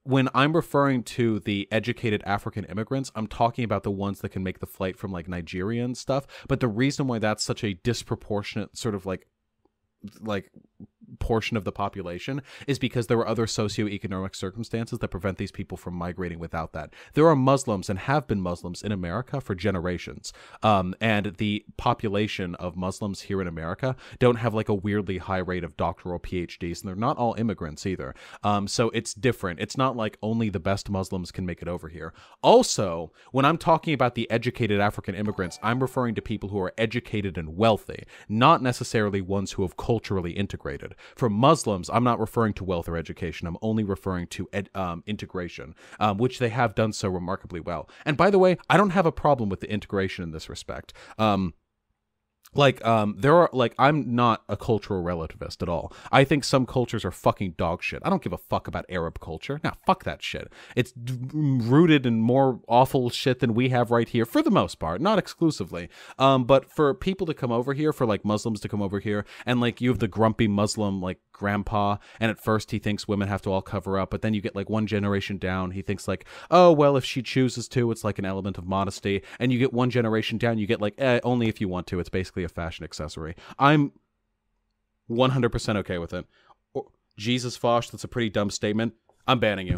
When I'm referring to the educated African immigrants, I'm talking about the ones that can make the flight from like Nigeria and stuff. But the reason why that's such a disproportionate sort of like portion of the population is because there are other socioeconomic circumstances that prevent these people from migrating without that. There are Muslims and have been Muslims in America for generations. And the population of Muslims here in America don't have like a weirdly high rate of doctoral PhDs, and they're not all immigrants either. So it's different. It's not like only the best Muslims can make it over here. Also, when I'm talking about the educated African immigrants, I'm referring to people who are educated and wealthy, not necessarily ones who have culturally integrated. For Muslims, I'm not referring to wealth or education. I'm only referring to integration, which they have done so remarkably well. And by the way, I don't have a problem with the integration in this respect. Like, there are, like, I'm not a cultural relativist at all. I think some cultures are fucking dog shit. I don't give a fuck about Arab culture. Nah, fuck that shit. It's rooted in more awful shit than we have right here, for the most part, not exclusively. But for people to come over here, for, like, Muslims to come over here, and, like, you have the grumpy Muslim, like, grandpa, and at first he thinks women have to all cover up, but then you get, like, one generation down, he thinks, like, oh, well, if she chooses to, it's, like, an element of modesty, and you get one generation down, you get, like, only if you want to, it's basically a fashion accessory. I'm 100% okay with it. Jesus Fosh, that's a pretty dumb statement. I'm banning you.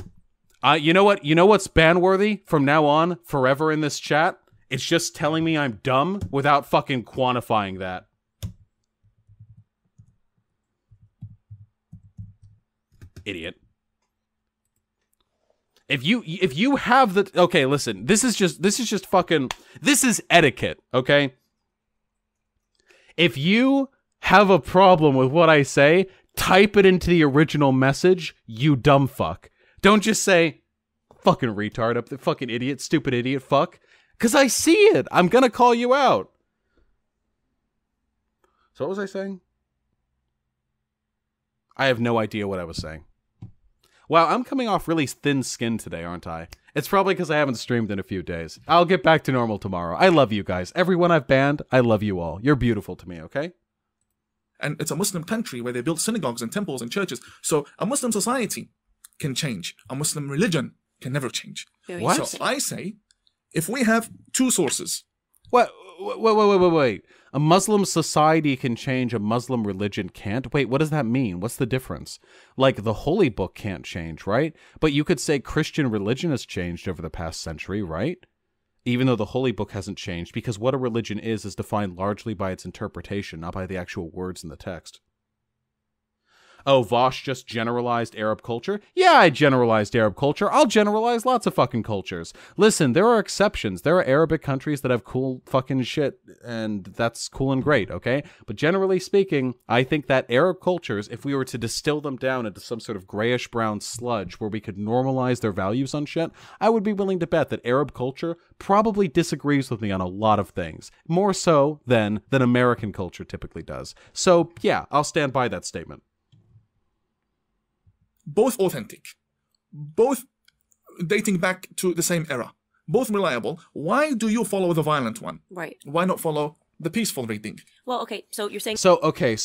You know what? You know what's ban-worthy from now on, forever in this chat? It's just telling me I'm dumb without fucking quantifying that. Idiot. If you have the okay, listen, this is just fucking, this is etiquette, okay? If you have a problem with what I say, type it into the original message, you dumb fuck. Don't just say, fucking retard up the fucking idiot, stupid idiot fuck. Because I see it. I'm going to call you out. So what was I saying? I have no idea what I was saying. Wow, I'm coming off really thin-skinned today, aren't I? It's probably because I haven't streamed in a few days. I'll get back to normal tomorrow. I love you guys. Everyone I've banned, I love you all. You're beautiful to me, okay? And it's a Muslim country where they build synagogues and temples and churches. So a Muslim society can change. A Muslim religion can never change. What? So I say, if we have two sources... What? Wait. A Muslim society can change, a Muslim religion can't? Wait, what does that mean? What's the difference? Like, the Holy Book can't change, right? But you could say Christian religion has changed over the past century, right? Even though the Holy Book hasn't changed, because what a religion is defined largely by its interpretation, not by the actual words in the text. Oh, Vosh just generalized Arab culture? Yeah, I generalized Arab culture. I'll generalize lots of fucking cultures. Listen, there are exceptions. There are Arabic countries that have cool fucking shit, and that's cool and great, okay? But generally speaking, I think that Arab cultures, if we were to distill them down into some sort of grayish-brown sludge where we could normalize their values on shit, I would be willing to bet that Arab culture probably disagrees with me on a lot of things. More so than American culture typically does. So, yeah, I'll stand by that statement. Both authentic, both dating back to the same era, both reliable. Why do you follow the violent one? Right. Why not follow the peaceful reading? Well, okay, so you're saying... So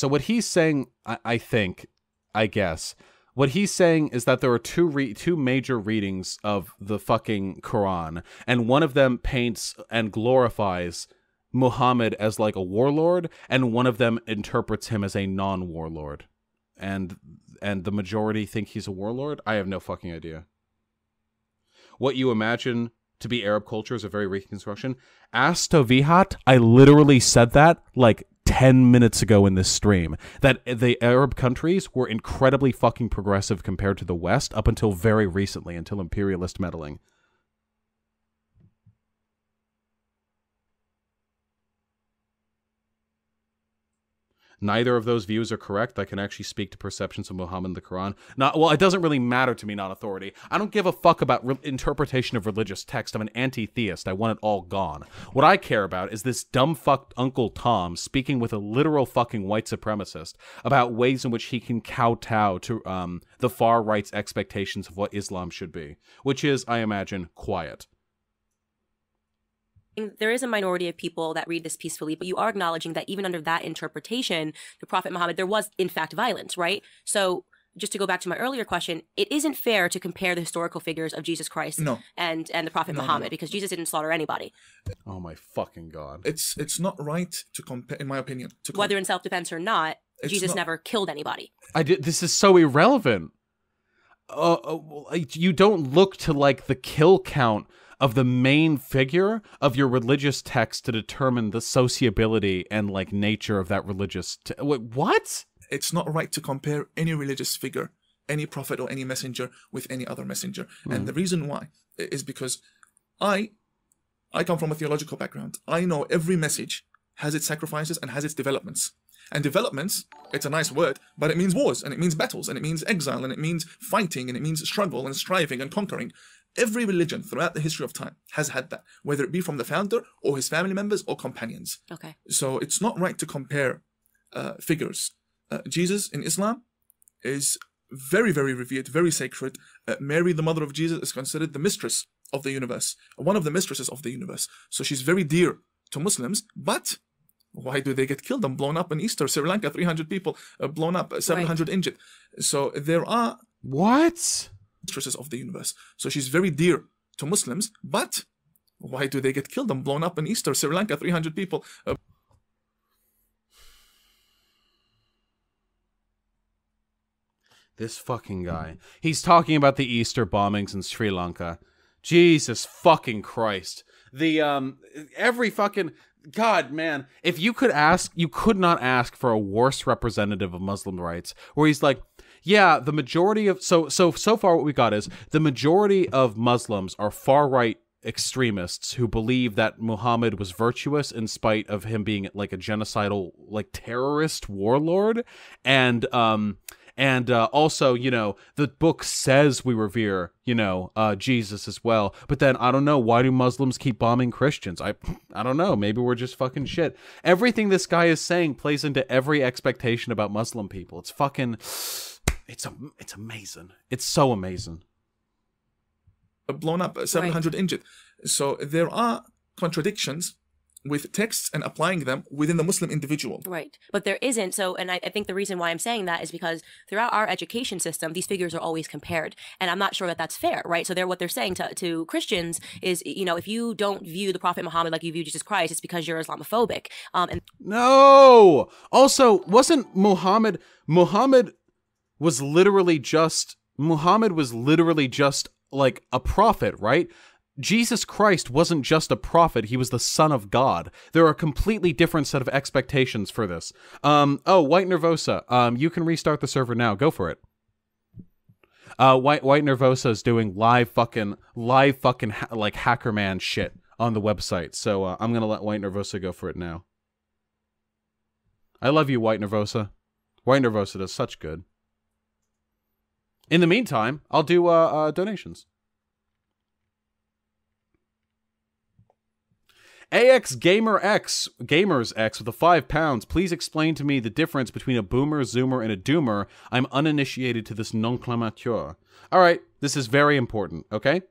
what he's saying, I guess, what he's saying is that there are two major readings of the fucking Quran, and one of them paints and glorifies Muhammad as like a warlord, and one of them interprets him as a non-warlord. And the majority think he's a warlord? I have no fucking idea. What you imagine to be Arab culture is a very reconstruction. Astavihat, I literally said that like 10 minutes ago in this stream, that the Arab countries were incredibly fucking progressive compared to the West up until very recently, until imperialist meddling. Neither of those views are correct. I can actually speak to perceptions of Muhammad in the Quran. Well, it doesn't really matter to me, non-authority. I don't give a fuck about interpretation of religious text. I'm an anti-theist. I want it all gone. What I care about is this dumb fucked Uncle Tom speaking with a literal fucking white supremacist about ways in which he can kowtow to the far right's expectations of what Islam should be, which is, I imagine, quiet. There is a minority of people that read this peacefully, but you are acknowledging that even under that interpretation, the Prophet Muhammad, there was in fact violence, right? So just to go back to my earlier question, it isn't fair to compare the historical figures of Jesus Christ and the Prophet Muhammad, because Jesus didn't slaughter anybody. Oh my fucking God. It's not right to compare, in my opinion. Whether in self-defense or not, Jesus never killed anybody. This is so irrelevant. You don't look to like the kill count of the main figure of your religious text to determine the sociability and like nature of that religious what? It's not right to compare any religious figure, any prophet or any messenger with any other messenger. And the reason why is because I come from a theological background. I know every message has its sacrifices and has its developments. And developments, it's a nice word, but it means wars, and it means battles, and it means exile, and it means fighting, and it means struggle and striving and conquering. Every religion throughout the history of time has had that, whether it be from the founder or his family members or companions. Okay. So it's not right to compare figures. Jesus in Islam is very, very revered, very sacred. Mary, the mother of Jesus, is considered the mistress of the universe, one of the mistresses of the universe. So she's very dear to Muslims, but why do they get killed and blown up in Easter? Sri Lanka, 300 people blown up, 700 injured. So there are... What? Mistresses of the universe. So she's very dear to Muslims, but why do they get killed and blown up in Easter? Sri Lanka, 300 people... This fucking guy. He's talking about the Easter bombings in Sri Lanka. Jesus fucking Christ. Every fucking... God, man. If you could ask, you could not ask for a worse representative of Muslim rights, where he's like, yeah, the majority of... So far what we got is, the majority of Muslims are far-right extremists who believe that Muhammad was virtuous in spite of him being like a genocidal, like, terrorist warlord. And also, you know, the book says we revere, you know, Jesus as well. But then, I don't know, why do Muslims keep bombing Christians? I don't know. Maybe we're just fucking shit. Everything this guy is saying plays into every expectation about Muslim people. It's fucking... It's amazing. It's so amazing. Blown up, 700 injured. So there are contradictions with texts and applying them within the Muslim individual. Right. But there isn't. So, and I think the reason why I'm saying that is because throughout our education system, these figures are always compared. And I'm not sure that that's fair, right? So what they're saying to Christians is, you know, if you don't view the Prophet Muhammad like you view Jesus Christ, it's because you're Islamophobic. No! Also, wasn't Muhammad was literally just like a prophet, right? Jesus Christ wasn't just a prophet, he was the Son of God. There are a completely different set of expectations for this. Oh, White Nervosa, you can restart the server now. Go for it. White Nervosa is doing live fucking like hacker man shit on the website. So I'm gonna let White Nervosa go for it now. I love you, White Nervosa. White Nervosa does such good. In the meantime, I'll do donations. Gamers X with the £5. Please explain to me the difference between a boomer, zoomer, and a doomer. I'm uninitiated to this nomenclature. All right, this is very important, okay?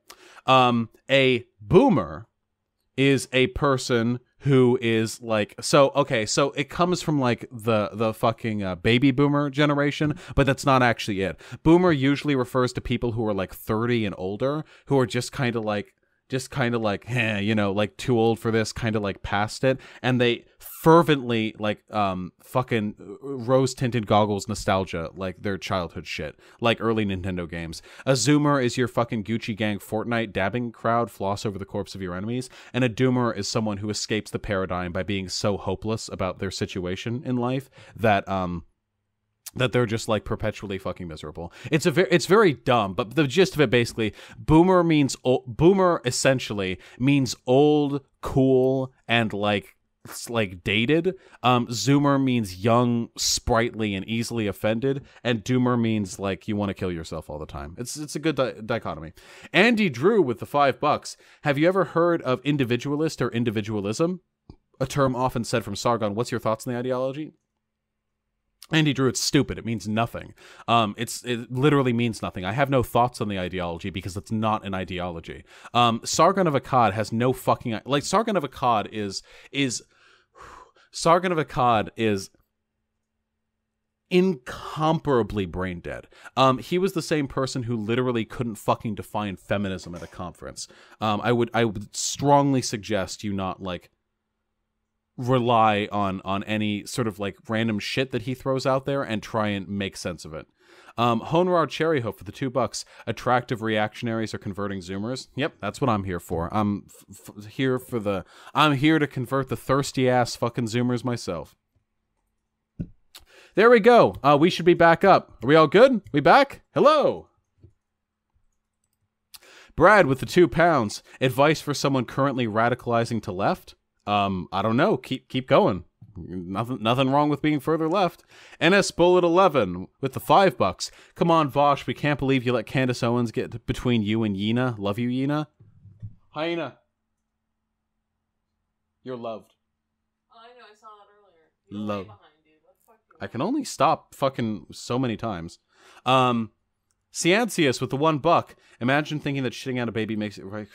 A boomer is a person who is like, so it comes from like the fucking baby boomer generation, but that's not actually it. Boomer usually refers to people who are like 30 and older, who are just kind of like, you know, like too old for this, kind of like past it, and they fervently like fucking rose-tinted goggles nostalgia, like their childhood shit, like early Nintendo games. A zoomer is your fucking Gucci Gang Fortnite dabbing crowd, floss over the corpse of your enemies, and a doomer is someone who escapes the paradigm by being so hopeless about their situation in life that that they're just like perpetually fucking miserable. It's very dumb, but the gist of it basically, boomer essentially means old, cool, and like dated. Zoomer means young, sprightly, and easily offended, and doomer means like you want to kill yourself all the time. It's a good dichotomy. Andy Drew with the $5. Have you ever heard of individualist or individualism? A term often said from Sargon. What's your thoughts on the ideology? Andy Drew, it's stupid. It means nothing. It literally means nothing. I have no thoughts on the ideology because it's not an ideology. Sargon of Akkad has no fucking... Like, Sargon of Akkad is incomparably brain dead. He was the same person who literally couldn't fucking define feminism at a conference. I would strongly suggest you not, like, rely on any sort of like random shit that he throws out there and try and make sense of it. Honrod Cherryhope for the $2. Attractive reactionaries are converting zoomers. Yep, that's what I'm here for. I'm here to convert the thirsty ass fucking zoomers myself. There we go. We should be back up. Are we all good? We back? Hello. Brad with the £2. Advice for someone currently radicalizing to left? I don't know. Keep going. Nothing wrong with being further left. NS Bullet 11 with the $5. Come on, Vosh, we can't believe you let Candace Owens get between you and Yena. Love you, Yena. Hyena. You're loved. Oh, I know, I saw that earlier. You're Love. way behind, dude. What the fuck you I can only stop fucking so many times. Ciancius with the $1. Imagine thinking that shitting out a baby makes it right.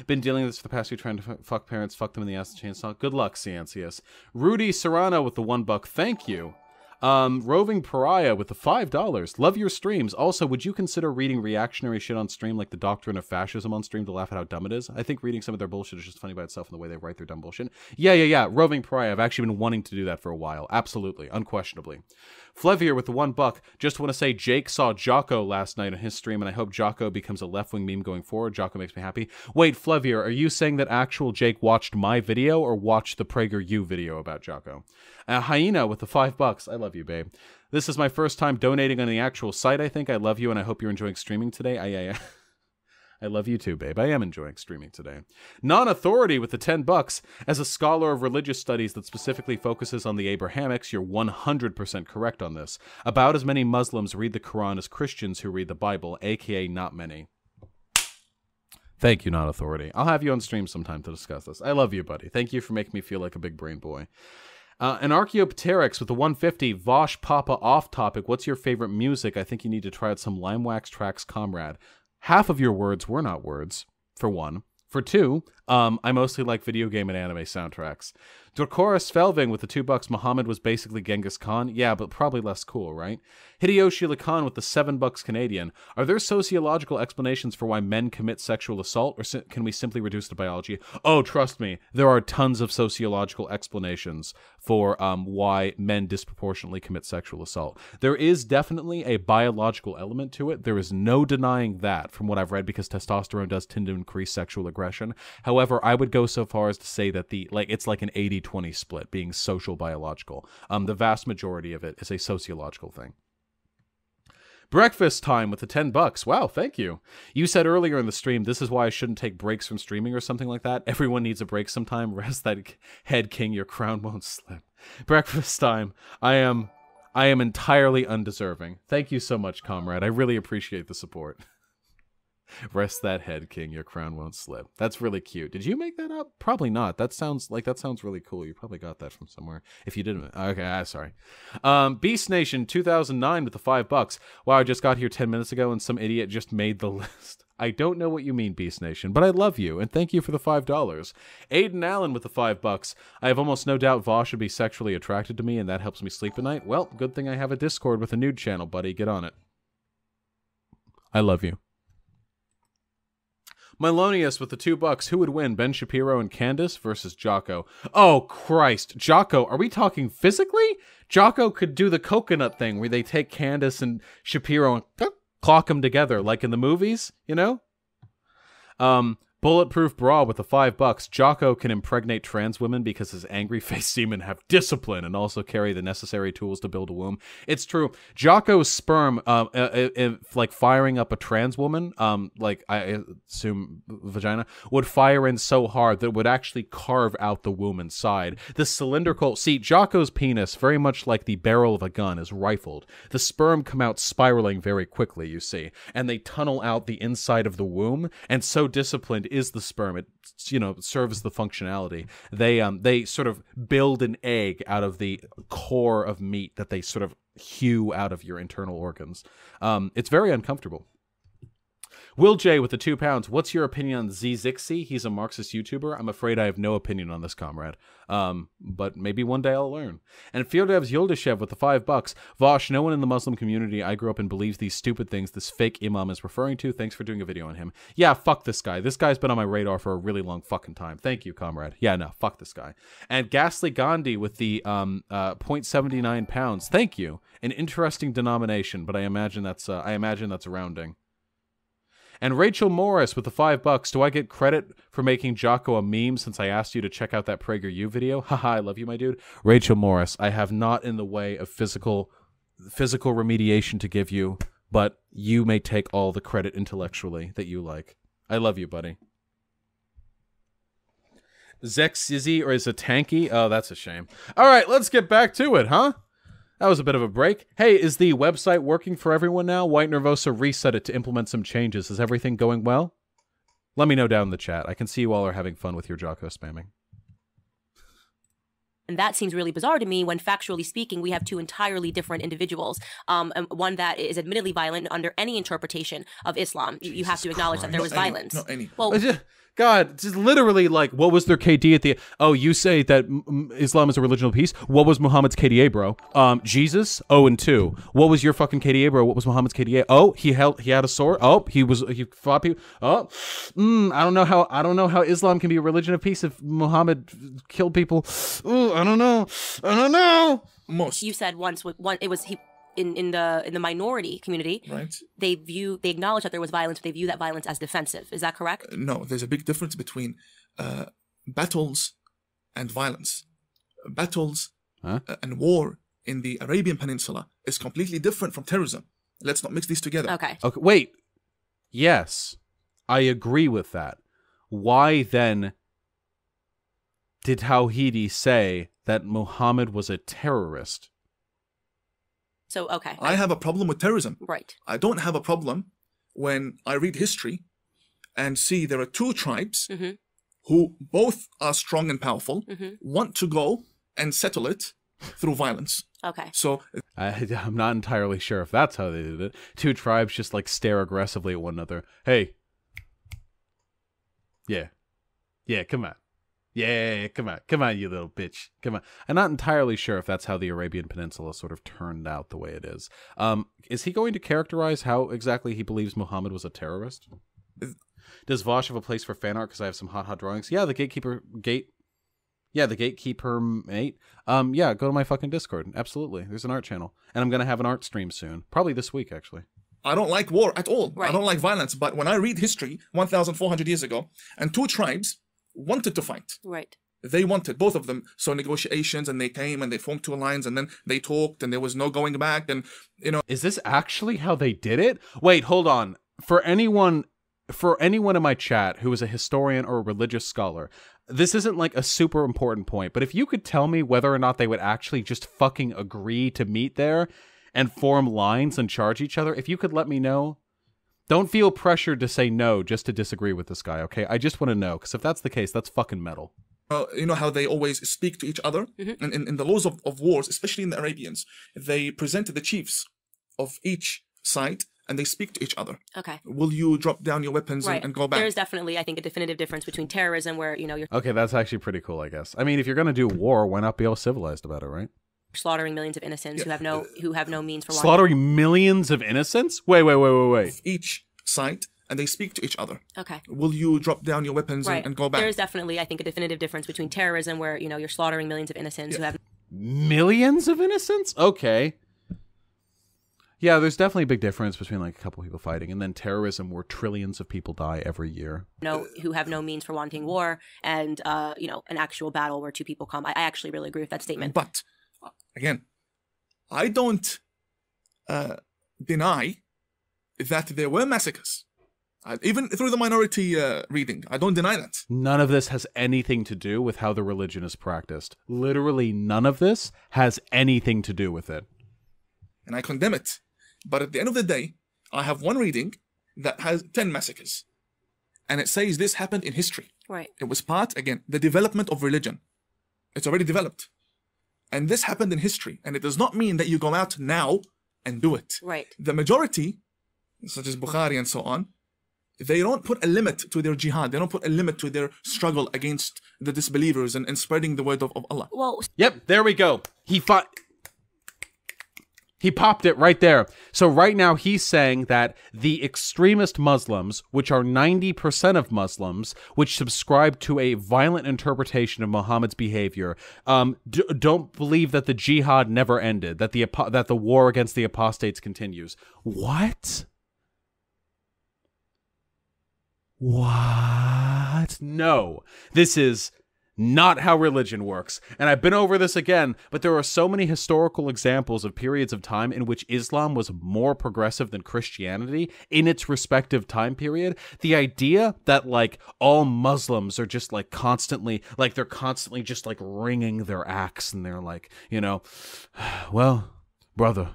Been dealing with this for the past week, trying to fuck parents, fuck them in the ass with chainsaw. Good luck, Ciancius. Rudy Serrano with the $1. Thank you. Roving Pariah with the $5. Love your streams. Also, would you consider reading reactionary shit on stream, like the doctrine of fascism on stream, to laugh at how dumb it is? I think reading some of their bullshit is just funny by itself in the way they write their dumb bullshit. Yeah. Roving Pariah. I've actually been wanting to do that for a while. Absolutely. Unquestionably. Flevier with the $1. Just want to say Jake saw Jocko last night on his stream, and I hope Jocko becomes a left-wing meme going forward. Jocko makes me happy. Wait, Flevier, are you saying that actual Jake watched my video or watched the PragerU video about Jocko? Hyena with the $5. I love you, babe. This is my first time donating on the actual site, I think. I love you, and I hope you're enjoying streaming today. I love you too, babe. I am enjoying streaming today. Non-authority with the $10. As a scholar of religious studies that specifically focuses on the Abrahamics, you're 100% correct on this. About as many Muslims read the Quran as Christians who read the Bible, aka not many. Thank you, non-authority. I'll have you on stream sometime to discuss this. I love you, buddy. Thank you for making me feel like a big brain boy. An Archaeopteryx with the $1. Vosh Papa off topic. What's your favorite music? I think you need to try out some Limewax tracks, comrade. Half of your words were not words, for one. For two, I mostly like video game and anime soundtracks. Dorcoris Felving with the $2. Muhammad was basically Genghis Khan. Yeah, but probably less cool, right? Hideyoshi Lacan with the $7 Canadian. Are there sociological explanations for why men commit sexual assault, or can we simply reduce to biology? Oh, trust me, there are tons of sociological explanations for why men disproportionately commit sexual assault. There is definitely a biological element to it. There is no denying that from what I've read, because testosterone does tend to increase sexual aggression. However, I would go so far as to say that it's like an 80-20 split, being social biological. The vast majority of it is a sociological thing. Breakfast time with the $10. Wow, thank you. You said earlier in the stream, this is why I shouldn't take breaks from streaming or something like that. Everyone needs a break sometime. Rest that head, king. Your crown won't slip. Breakfast time. I am entirely undeserving. Thank you so much, comrade. I really appreciate the support. Rest that head, king. Your crown won't slip. That's really cute. Did you make that up? Probably not. That sounds really cool. You probably got that from somewhere. If you didn't, okay. Sorry. Beast Nation 2009 with the $5. Wow, I just got here 10 minutes ago and some idiot just made the list. I don't know what you mean, Beast Nation, but I love you and thank you for the $5. Aiden Allen with the $5. I have almost no doubt Vosh would be sexually attracted to me, and that helps me sleep at night. Well, good thing I have a Discord with a nude channel, buddy. Get on it. I love you. Melonius with the $2. Who would win, Ben Shapiro and Candace versus Jocko? Oh, Christ. Jocko, are we talking physically? Jocko could do the coconut thing where they take Candace and Shapiro and clock them together, like in the movies, you know? Bulletproof Bra with the $5. Jocko can impregnate trans women because his angry-faced semen have discipline and also carry the necessary tools to build a womb. It's true. Jocko's sperm, like firing up a trans woman, like I assume vagina, would fire in so hard that it would actually carve out the womb inside. The cylindrical... See, Jocko's penis, very much like the barrel of a gun, is rifled. The sperm come out spiraling very quickly, you see, and they tunnel out the inside of the womb, and so disciplined is the sperm. It, serves the functionality. They sort of build an egg out of the core of meat that they sort of hew out of your internal organs. It's very uncomfortable. Will J with the £2. What's your opinion on Zixi? He's a Marxist YouTuber. I'm afraid I have no opinion on this, comrade. But maybe one day I'll learn. And Fiodev's Yoldashev with the $5. Vosh, no one in the Muslim community I grew up in believes these stupid things this fake Imam is referring to. Thanks for doing a video on him. Yeah, fuck this guy. This guy's been on my radar for a really long fucking time. Thank you, comrade. Yeah, no, fuck this guy. And Ghastly Gandhi with the 0.79 pounds. Thank you. An interesting denomination, but I imagine that's rounding. And Rachel Morris with the $5. Do I get credit for making Jocko a meme since I asked you to check out that PragerU video? Haha, I love you, my dude. Rachel Morris, I have not in the way of physical remediation to give you, but you may take all the credit intellectually that you like. I love you, buddy. Zexizi or is it Tanky? Oh, that's a shame. All right, let's get back to it, huh? That was a bit of a break. Hey, is the website working for everyone now? White Nervosa reset it to implement some changes. Is everything going well? Let me know down in the chat. I can see you all are having fun with your Jocko spamming. And that seems really bizarre to me when, factually speaking, we have two entirely different individuals. And one that is admittedly violent under any interpretation of Islam. You have to acknowledge that there was violence. Not any. Well, God, just literally like, what was their KD at the... Oh, you say that Islam is a religion of peace? What was Muhammad's KDA, bro? Jesus? 0-2. What was your fucking KDA, bro? What was Muhammad's KDA? Oh, he had a sword. Oh, he fought people. Oh, I don't know how Islam can be a religion of peace if Muhammad killed people. Ooh, I don't know. Most. you said once it was he in the minority community, right? They acknowledge that there was violence, but they view that violence as defensive. Is that correct? No, there's a big difference between battles and violence. Battles and war in the Arabian Peninsula is completely different from terrorism. Let's not mix these together. Okay. Wait. Yes, I agree with that. Why then did Tawhidi say that Muhammad was a terrorist? So, okay. I have a problem with terrorism. Right. I don't have a problem when I read history and see there are two tribes who both are strong and powerful, want to go and settle it through violence. Okay. So I'm not entirely sure if that's how they did it. Two tribes just like stare aggressively at one another. Hey. Yeah, come on. Yeah, come on, you little bitch. Come on. I'm not entirely sure if that's how the Arabian Peninsula sort of turned out the way it is. Is he going to characterize how exactly he believes Muhammad was a terrorist? Does Vosh have a place for fan art? Because I have some hot drawings. Yeah, the gatekeeper mate. Yeah, go to my fucking Discord. Absolutely. There's an art channel. And I'm going to have an art stream soon. Probably this week, actually. I don't like war at all. Right. I don't like violence. But when I read history 1,400 years ago, and two tribes wanted to fight. Right. They wanted, both of them. So negotiations, and they came and they formed two alliances, and then they talked, and there was no going back. And, you know. Is this actually how they did it? Wait, hold on. For anyone in my chat who is a historian or a religious scholar, this isn't like a super important point, but if you could tell me whether or not they would actually just fucking agree to meet there and form lines and charge each other, if you could let me know. Don't feel pressured to say no just to disagree with this guy, okay? I just want to know, because if that's the case, that's fucking metal. You know how they always speak to each other? And in the laws of wars, especially in the Arabians, they presented the chiefs of each side and they speak to each other. Okay. Will you drop down your weapons and go back? There is definitely, I think, a definitive difference between terrorism where, you know, you're Okay, that's actually pretty cool, I guess. I mean, if you're going to do war, why not be all civilized about it, right? slaughtering millions of innocents who have no means for slaughtering millions of innocents? Wait. Each side, and they speak to each other. Okay. Will you drop down your weapons and go back? There is definitely, I think, a definitive difference between terrorism where, you know, you're slaughtering millions of innocents who have... Millions of innocents? Okay. Yeah, there's definitely a big difference between like a couple people fighting and then terrorism where trillions of people die every year. Who have no means for wanting war and, you know, an actual battle where two people come. I actually really agree with that statement. But, again, I don't deny that there were massacres. Even through the minority reading, I don't deny that. None of this has anything to do with how the religion is practiced. Literally none of this has anything to do with it. And I condemn it. But at the end of the day, I have one reading that has 10 massacres. And it says this happened in history. Right. It was part, again, the development of religion. It's already developed. And this happened in history. And it does not mean that you go out now and do it. Right. The majority, such as Bukhari and so on, they don't put a limit to their jihad. They don't put a limit to their struggle against the disbelievers and spreading the word of Allah. Well, yep, there we go. He popped it right there. So right now he's saying that the extremist Muslims, which are 90% of Muslims, which subscribe to a violent interpretation of Muhammad's behavior, don't believe that the jihad never ended, that the war against the apostates continues. What? What? No. This is not how religion works. And I've been over this again, but there are so many historical examples of periods of time in which Islam was more progressive than Christianity in its respective time period. The idea that like all Muslims are just like constantly, like they're constantly just like ringing their axe and they're like, you know, well, brother,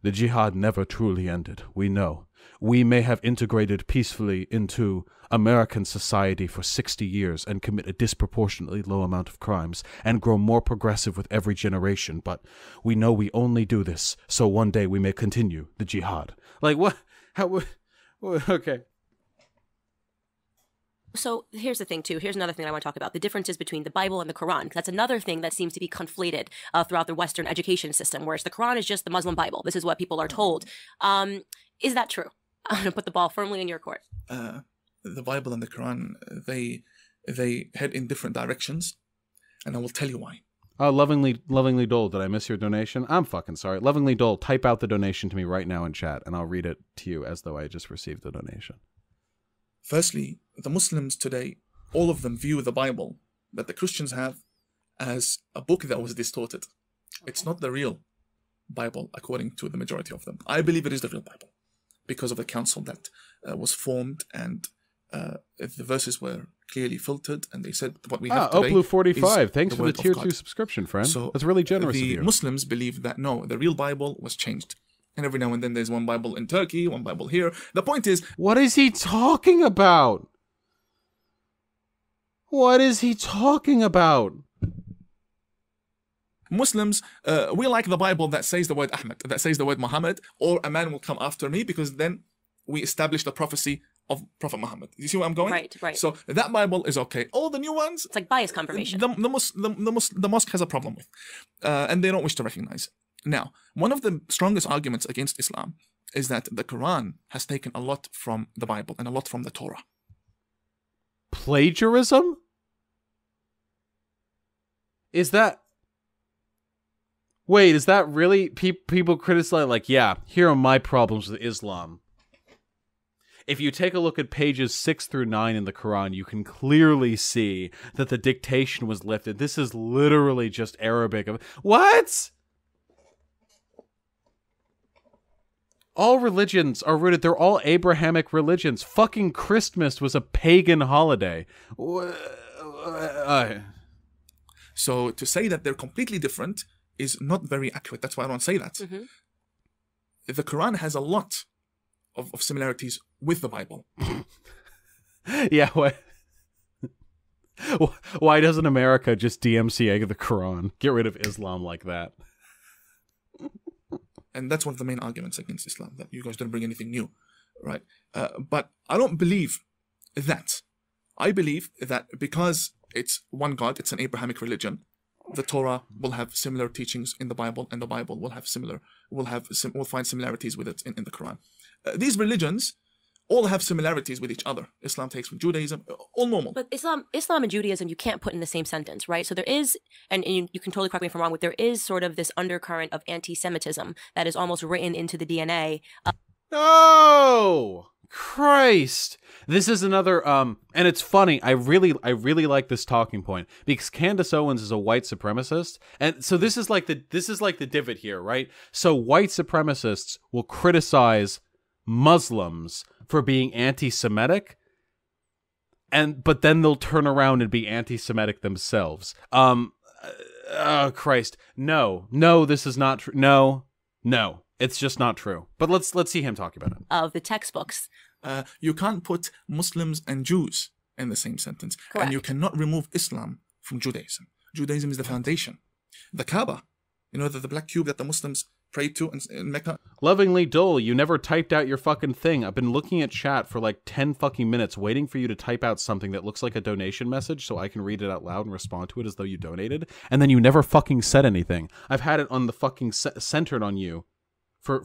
the jihad never truly ended. We know. We may have integrated peacefully into American society for 60 years and commit a disproportionately low amount of crimes and grow more progressive with every generation, but we know we only do this so one day we may continue the jihad. Like, what? How? Okay. So here's the thing, too. Here's another thing I want to talk about. The differences between the Bible and the Quran. That's another thing that seems to be conflated throughout the Western education system, whereas the Quran is just the Muslim Bible. This is what people are told. Is that true? I'm going to put the ball firmly in your court. The Bible and the Quran, they head in different directions, and I will tell you why. Lovingly Dole, did I miss your donation? I'm fucking sorry. Lovingly Dole, type out the donation to me right now in chat, and I'll read it to you as though I just received the donation. Firstly, the Muslims today, all of them view the Bible that the Christians have as a book that was distorted. It's not the real Bible, according to the majority of them. I believe it is the real Bible because of the council that was formed, and the verses were clearly filtered, and they said what we have today. Oplu45, thanks the for the word of tier God. 2 subscription, friend. So that's really generous of you. The Muslims believe that no, the real Bible was changed. And every now and then there's one Bible in Turkey, one Bible here. The point is... What is he talking about? What is he talking about? Muslims, we like the Bible that says the word Ahmed, that says the word Muhammad, or a man will come after me, because then we establish the prophecy of Prophet Muhammad. You see where I'm going? Right. So that Bible is okay. All the new ones... It's like bias confirmation. The mosque has a problem with, and they don't wish to recognize. Now, one of the strongest arguments against Islam is that the Quran has taken a lot from the Bible and a lot from the Torah. Plagiarism? Is that... Wait, is that really... People criticize, like, yeah, here are my problems with Islam. If you take a look at pages 6 through 9 in the Quran, you can clearly see that the dictation was lifted. This is literally just Arabic. What? All religions are rooted. They're all Abrahamic religions. Fucking Christmas was a pagan holiday. So to say that they're completely different is not very accurate. That's why I don't say that. Mm-hmm. The Quran has a lot of similarities with the Bible. Yeah, why doesn't America just DMCA the Quran? Get rid of Islam like that. And that's one of the main arguments against Islam, that you guys don't bring anything new, right? But I don't believe that. I believe that because it's one God, it's an Abrahamic religion, the Torah will have similar teachings in the Bible, and the Bible will have will find similarities with it in the Quran. These religions all have similarities with each other. Islam takes from Judaism, all normal. But Islam and Judaism, you can't put in the same sentence, right? So there is, and you can totally correct me if I'm wrong, but there is sort of this undercurrent of anti-Semitism that is almost written into the DNA. Oh, Christ. This is another, and it's funny, I really like this talking point, because Candace Owens is a white supremacist, and so this is like the divot here, right? So white supremacists will criticize Muslims for being anti-Semitic, but then they'll turn around and be anti-Semitic themselves. Oh Christ, no, this is not true. No, it's just not true. But let's see him talk about it. Of the textbooks. You can't put Muslims and Jews in the same sentence. Correct. And you cannot remove Islam from Judaism. Judaism is the foundation. The Kaaba, the black cube that the Muslims prayed to in Mecca. Lovingly Dole, you never typed out your fucking thing. I've been looking at chat for like 10 fucking minutes waiting for you to type out something that looks like a donation message so I can read it out loud and respond to it as though you donated. And then you never fucking said anything. I've had it on the fucking centered on you for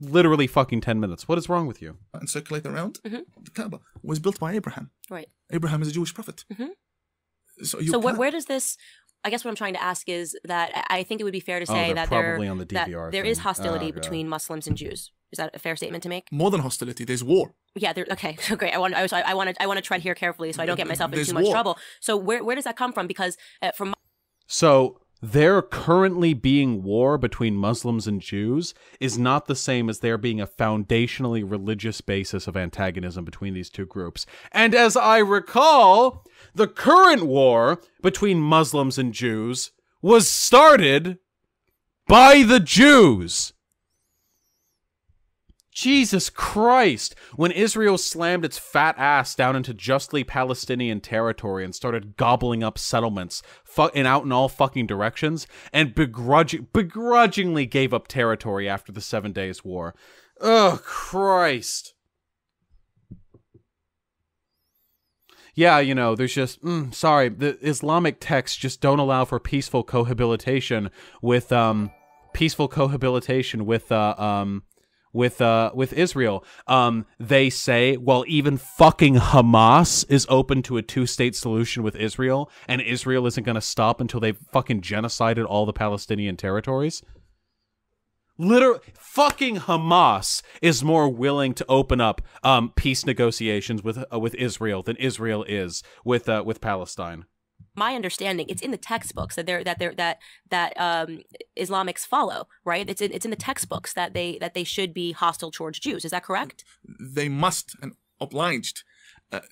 literally fucking 10 minutes. What is wrong with you? And circulate around. Mm-hmm. The Kaaba was built by Abraham. Right. Abraham is a Jewish prophet. Mm-hmm. So where does this... I guess what I'm trying to ask is that I think it would be fair to say that probably on the DVR there is hostility between Muslims and Jews. Is that a fair statement to make? More than hostility, there's war. Yeah, okay, so great. I want to tread here carefully so I don't get myself in There's too much war. trouble. So where does that come from? Because from So there currently being war between Muslims and Jews is not the same as there being a foundationally religious basis of antagonism between these two groups. And as I recall, the current war between Muslims and Jews was started by the Jews. Jesus Christ. When Israel slammed its fat ass down into justly Palestinian territory and started gobbling up settlements and out in all fucking directions and begrudgingly gave up territory after the 7 Days War. Oh, Christ. Yeah, you know, there's just, sorry, the Islamic texts just don't allow for peaceful cohabitation with Israel. They say, well, even fucking Hamas is open to a two-state solution with Israel, and Israel isn't going to stop until they've fucking genocided all the Palestinian territories. Literally, fucking Hamas is more willing to open up peace negotiations with Israel than Israel is with Palestine. my understanding, it's in the textbooks that Islamics follow, right? It's in the textbooks that they should be hostile towards Jews. Is that correct? They must and obliged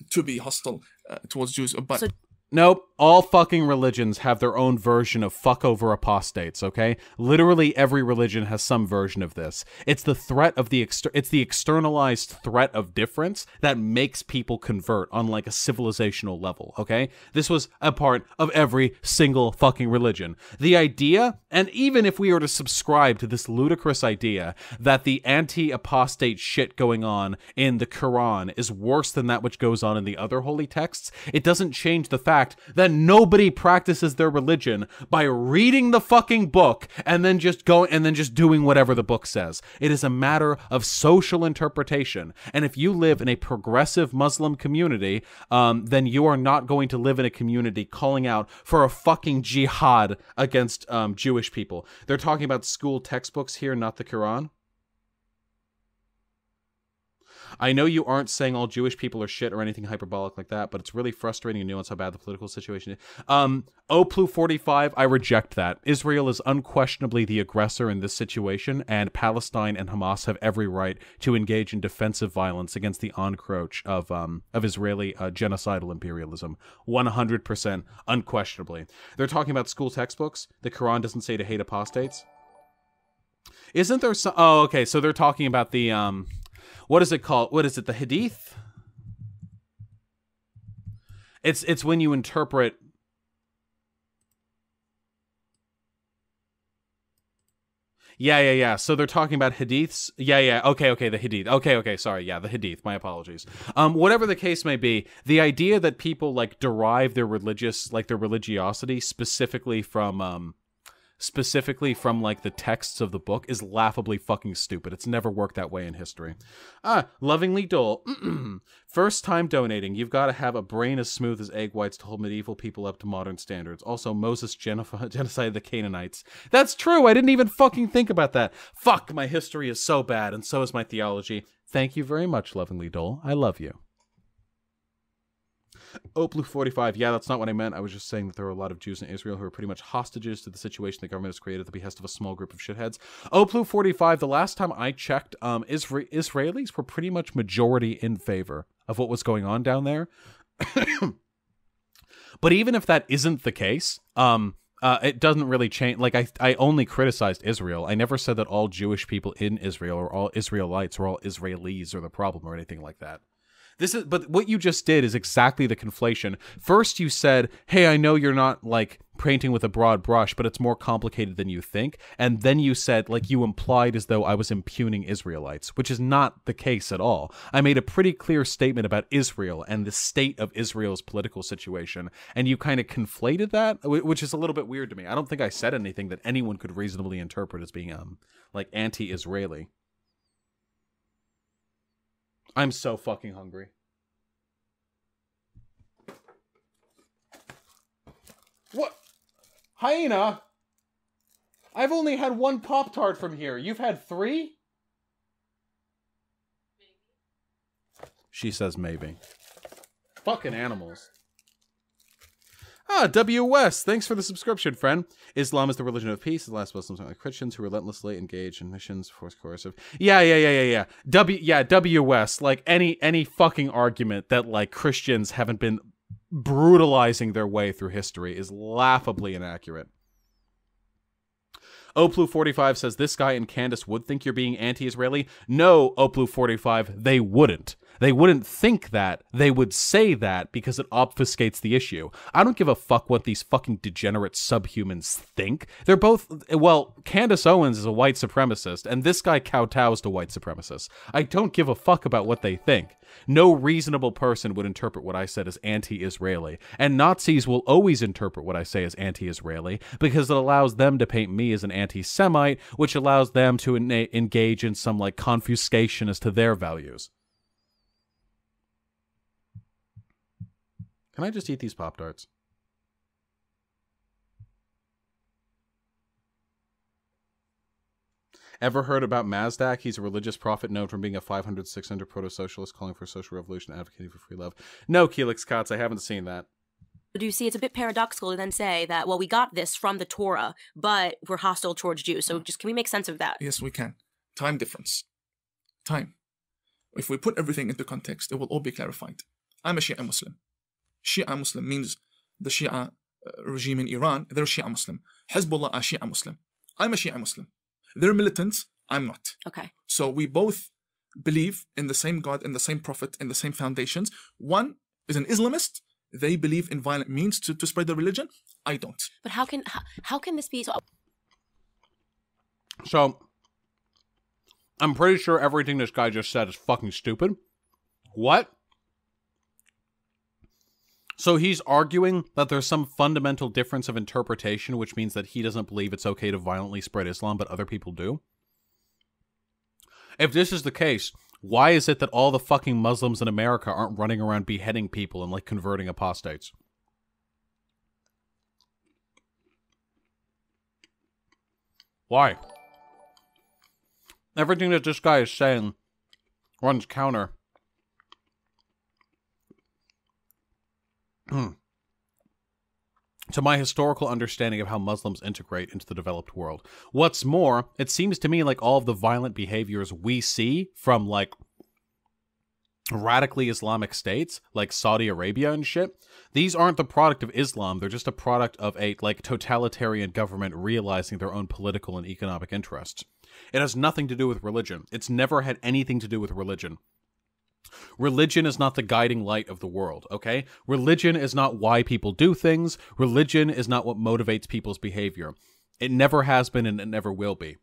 to be hostile towards Jews. But nope. All fucking religions have their own version of fuck over apostates, okay? Literally every religion has some version of this. It's the threat of it's the externalized threat of difference that makes people convert on like a civilizational level, okay? This was a part of every single fucking religion. The idea, and even if we were to subscribe to this ludicrous idea that the anti-apostate shit going on in the Quran is worse than that which goes on in the other holy texts, it doesn't change the fact that nobody practices their religion by reading the fucking book and then just doing whatever the book says. It is a matter of social interpretation. And if you live in a progressive Muslim community, then you are not going to live in a community calling out for a fucking jihad against Jewish people. They're talking about school textbooks here, not the Quran. I know you aren't saying all Jewish people are shit or anything hyperbolic like that, but it's really frustrating and nuanced how bad the political situation is. Oplu 45, I reject that. Israel is unquestionably the aggressor in this situation, and Palestine and Hamas have every right to engage in defensive violence against the encroach of Israeli genocidal imperialism. 100%, unquestionably. They're talking about school textbooks. The Quran doesn't say to hate apostates. Isn't there some... Oh, okay, so they're talking about the... What is it called? What is it? The Hadith? It's when you interpret. Yeah. So they're talking about Hadiths. Yeah. Okay. The Hadith. Okay. Sorry. Yeah, the Hadith. My apologies. Whatever the case may be, the idea that people like derive their religiosity specifically from like the texts of the book is laughably fucking stupid. It's never worked that way in history. Lovingly Dole. First time donating. You've got to have a brain as smooth as egg whites to hold medieval people up to modern standards. Also, Moses genocided the Canaanites. That's true. I didn't even fucking think about that. Fuck, my history is so bad, and so is my theology. Thank you very much, Lovingly Dole. I love you. Oplu 45, yeah, that's not what I meant. I was just saying that there are a lot of Jews in Israel who are pretty much hostages to the situation the government has created at the behest of a small group of shitheads. Oplu 45, the last time I checked, Israelis were pretty much majority in favor of what was going on down there. But even if that isn't the case, it doesn't really change. Like, I only criticized Israel. I never said that all Jewish people in Israel or all Israelites or all Israelis are the problem or anything like that. But what you just did is exactly the conflation. First you said, hey, I know you're not like painting with a broad brush, but it's more complicated than you think. And then you said, like, you implied as though I was impugning Israelites, which is not the case at all. I made a pretty clear statement about Israel and the state of Israel's political situation. And you kind of conflated that, which is a little bit weird to me. I don't think I said anything that anyone could reasonably interpret as being like anti-Israeli. I'm so fucking hungry. What? Hyena? I've only had one Pop-Tart from here. You've had 3? She says maybe. Fucking animals. Ah, W.S. Thanks for the subscription, friend. Islam is the religion of peace. The last Muslims are like Christians who relentlessly engage in missions, force coercive. Yeah. W.S. Like any fucking argument that like Christians haven't been brutalizing their way through history is laughably inaccurate. Oplu45 says this guy and Candace would think you're being anti-Israeli. No, Oplu45, they wouldn't. They wouldn't think that. They would say that because it obfuscates the issue. I don't give a fuck what these fucking degenerate subhumans think. They're both, well, Candace Owens is a white supremacist, and this guy kowtows to white supremacists. I don't give a fuck about what they think. No reasonable person would interpret what I said as anti-Israeli. And Nazis will always interpret what I say as anti-Israeli because it allows them to paint me as an anti-Semite, which allows them to engage in some like confiscation as to their values. Can I just eat these Pop-Tarts? Ever heard about Mazdak? He's a religious prophet known for being a 500, 600 proto-socialist calling for social revolution, advocating for free love. No, Keelix Kotz, I haven't seen that. Do you see, it's a bit paradoxical to then say that, well, we got this from the Torah, but we're hostile towards Jews. So just, can we make sense of that? Yes, we can. Time difference. Time. If we put everything into context, it will all be clarified. I'm a Shia Muslim. Shia Muslim means the Shia regime in Iran, they're Shia Muslim. Hezbollah are Shia Muslim. I'm a Shia Muslim. They're militants, I'm not. Okay. So we both believe in the same God, in the same prophet, in the same foundations. One is an Islamist. They believe in violent means to spread their religion. I don't. But how can this be so? So, I'm pretty sure everything this guy just said is fucking stupid. What? So he's arguing that there's some fundamental difference of interpretation, which means that he doesn't believe it's okay to violently spread Islam, but other people do? If this is the case, why is it that all the fucking Muslims in America aren't running around beheading people and, like, converting apostates? Why? Everything that this guy is saying runs counter to my historical understanding of how Muslims integrate into the developed world. What's more, it seems to me like all of the violent behaviors we see from, like, radically Islamic states, like Saudi Arabia and shit, these aren't the product of Islam, they're just a product of a, like, totalitarian government realizing their own political and economic interests. It has nothing to do with religion. It's never had anything to do with religion. Religion is not the guiding light of the world, okay? Religion is not why people do things. Religion is not what motivates people's behavior. It never has been and it never will be.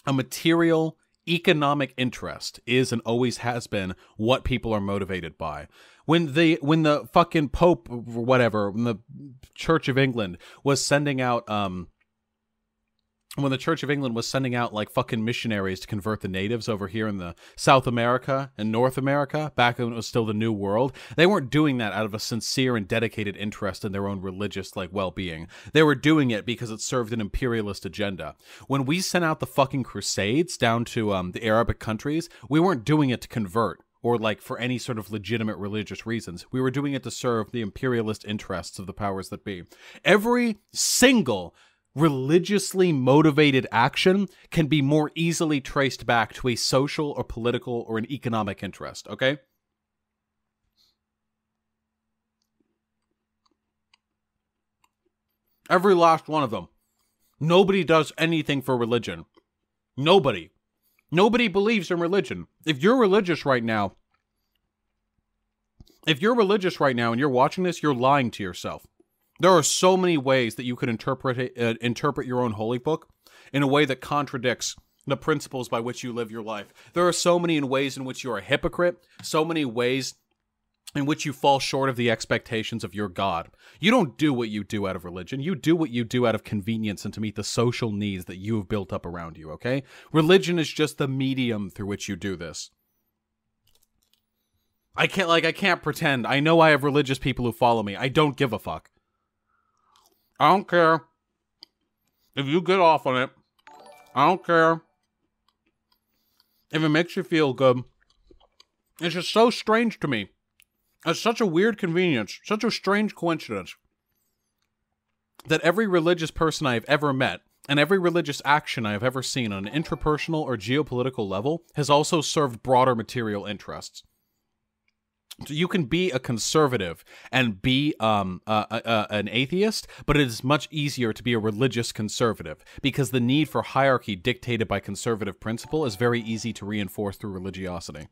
A material, economic interest is and always has been what people are motivated by. When the fucking Pope or whatever, when the Church of England was sending out like fucking missionaries to convert the natives over here in the South America and North America, back when it was still the New World, they weren't doing that out of a sincere and dedicated interest in their own religious, like, well-being. They were doing it because it served an imperialist agenda. When we sent out the fucking Crusades down to the Arabic countries, we weren't doing it to convert or, like, for any sort of legitimate religious reasons. We were doing it to serve the imperialist interests of the powers that be. Every single religiously motivated action can be more easily traced back to a social or political or an economic interest, okay? Every last one of them. Nobody does anything for religion. Nobody. Nobody believes in religion. If you're religious right now and you're watching this, you're lying to yourself. There are so many ways that you could interpret your own holy book in a way that contradicts the principles by which you live your life. There are so many ways in which you're a hypocrite, so many ways in which you fall short of the expectations of your God. You don't do what you do out of religion. You do what you do out of convenience and to meet the social needs that you have built up around you, okay? Religion is just the medium through which you do this. I can't pretend. I know I have religious people who follow me. I don't give a fuck. I don't care if you get off on it. I don't care if it makes you feel good. It's just so strange to me. It's such a weird convenience, such a strange coincidence, that every religious person I have ever met and every religious action I have ever seen on an interpersonal or geopolitical level has also served broader material interests. So you can be a conservative and be an atheist, but it is much easier to be a religious conservative because the need for hierarchy dictated by conservative principle is very easy to reinforce through religiosity.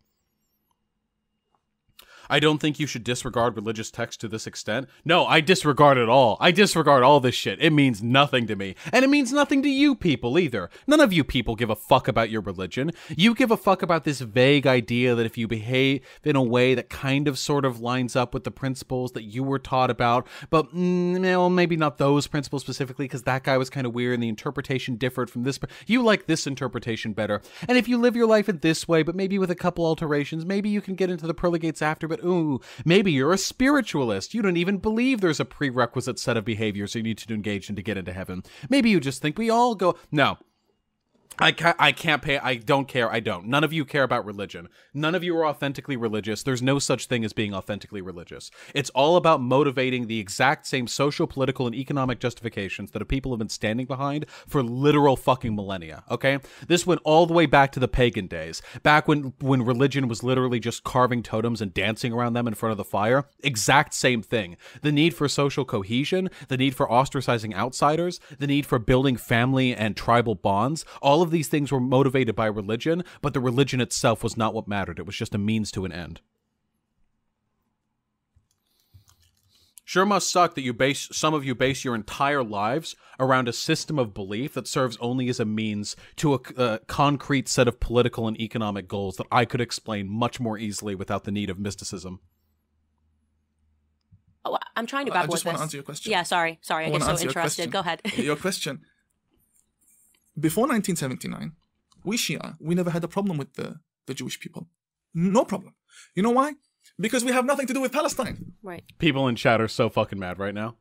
I don't think you should disregard religious text to this extent. No, I disregard it all. I disregard all this shit. It means nothing to me. And it means nothing to you people either. None of you people give a fuck about your religion. You give a fuck about this vague idea that if you behave in a way that kind of sort of lines up with the principles that you were taught about, but well, maybe not those principles specifically because that guy was kind of weird and the interpretation differed from this. You like this interpretation better. And if you live your life in this way, but maybe with a couple alterations, maybe you can get into the pearly gates after, but ooh, maybe you're a spiritualist. You don't even believe there's a prerequisite set of behaviors you need to engage in to get into heaven. Maybe you just think we all go. No. I can't pay. I don't care. I don't. None of you care about religion. None of you are authentically religious. There's no such thing as being authentically religious. It's all about motivating the exact same social, political, and economic justifications that people have been standing behind for literal fucking millennia, okay? This went all the way back to the pagan days. Back when religion was literally just carving totems and dancing around them in front of the fire. Exact same thing. The need for social cohesion, the need for ostracizing outsiders, the need for building family and tribal bonds, all of these things were motivated by religion, but the religion itself was not what mattered. It was just a means to an end. Sure must suck that some of you base your entire lives around a system of belief that serves only as a means to a concrete set of political and economic goals that I could explain much more easily without the need of mysticism. Oh, I'm trying to grapple with this. I just want to answer your question. Yeah, sorry. I get so interested. Go ahead. Your question. Before 1979, we Shia, we never had a problem with the Jewish people. No problem. You know why? Because we have nothing to do with Palestine. Right. People in chat are so fucking mad right now.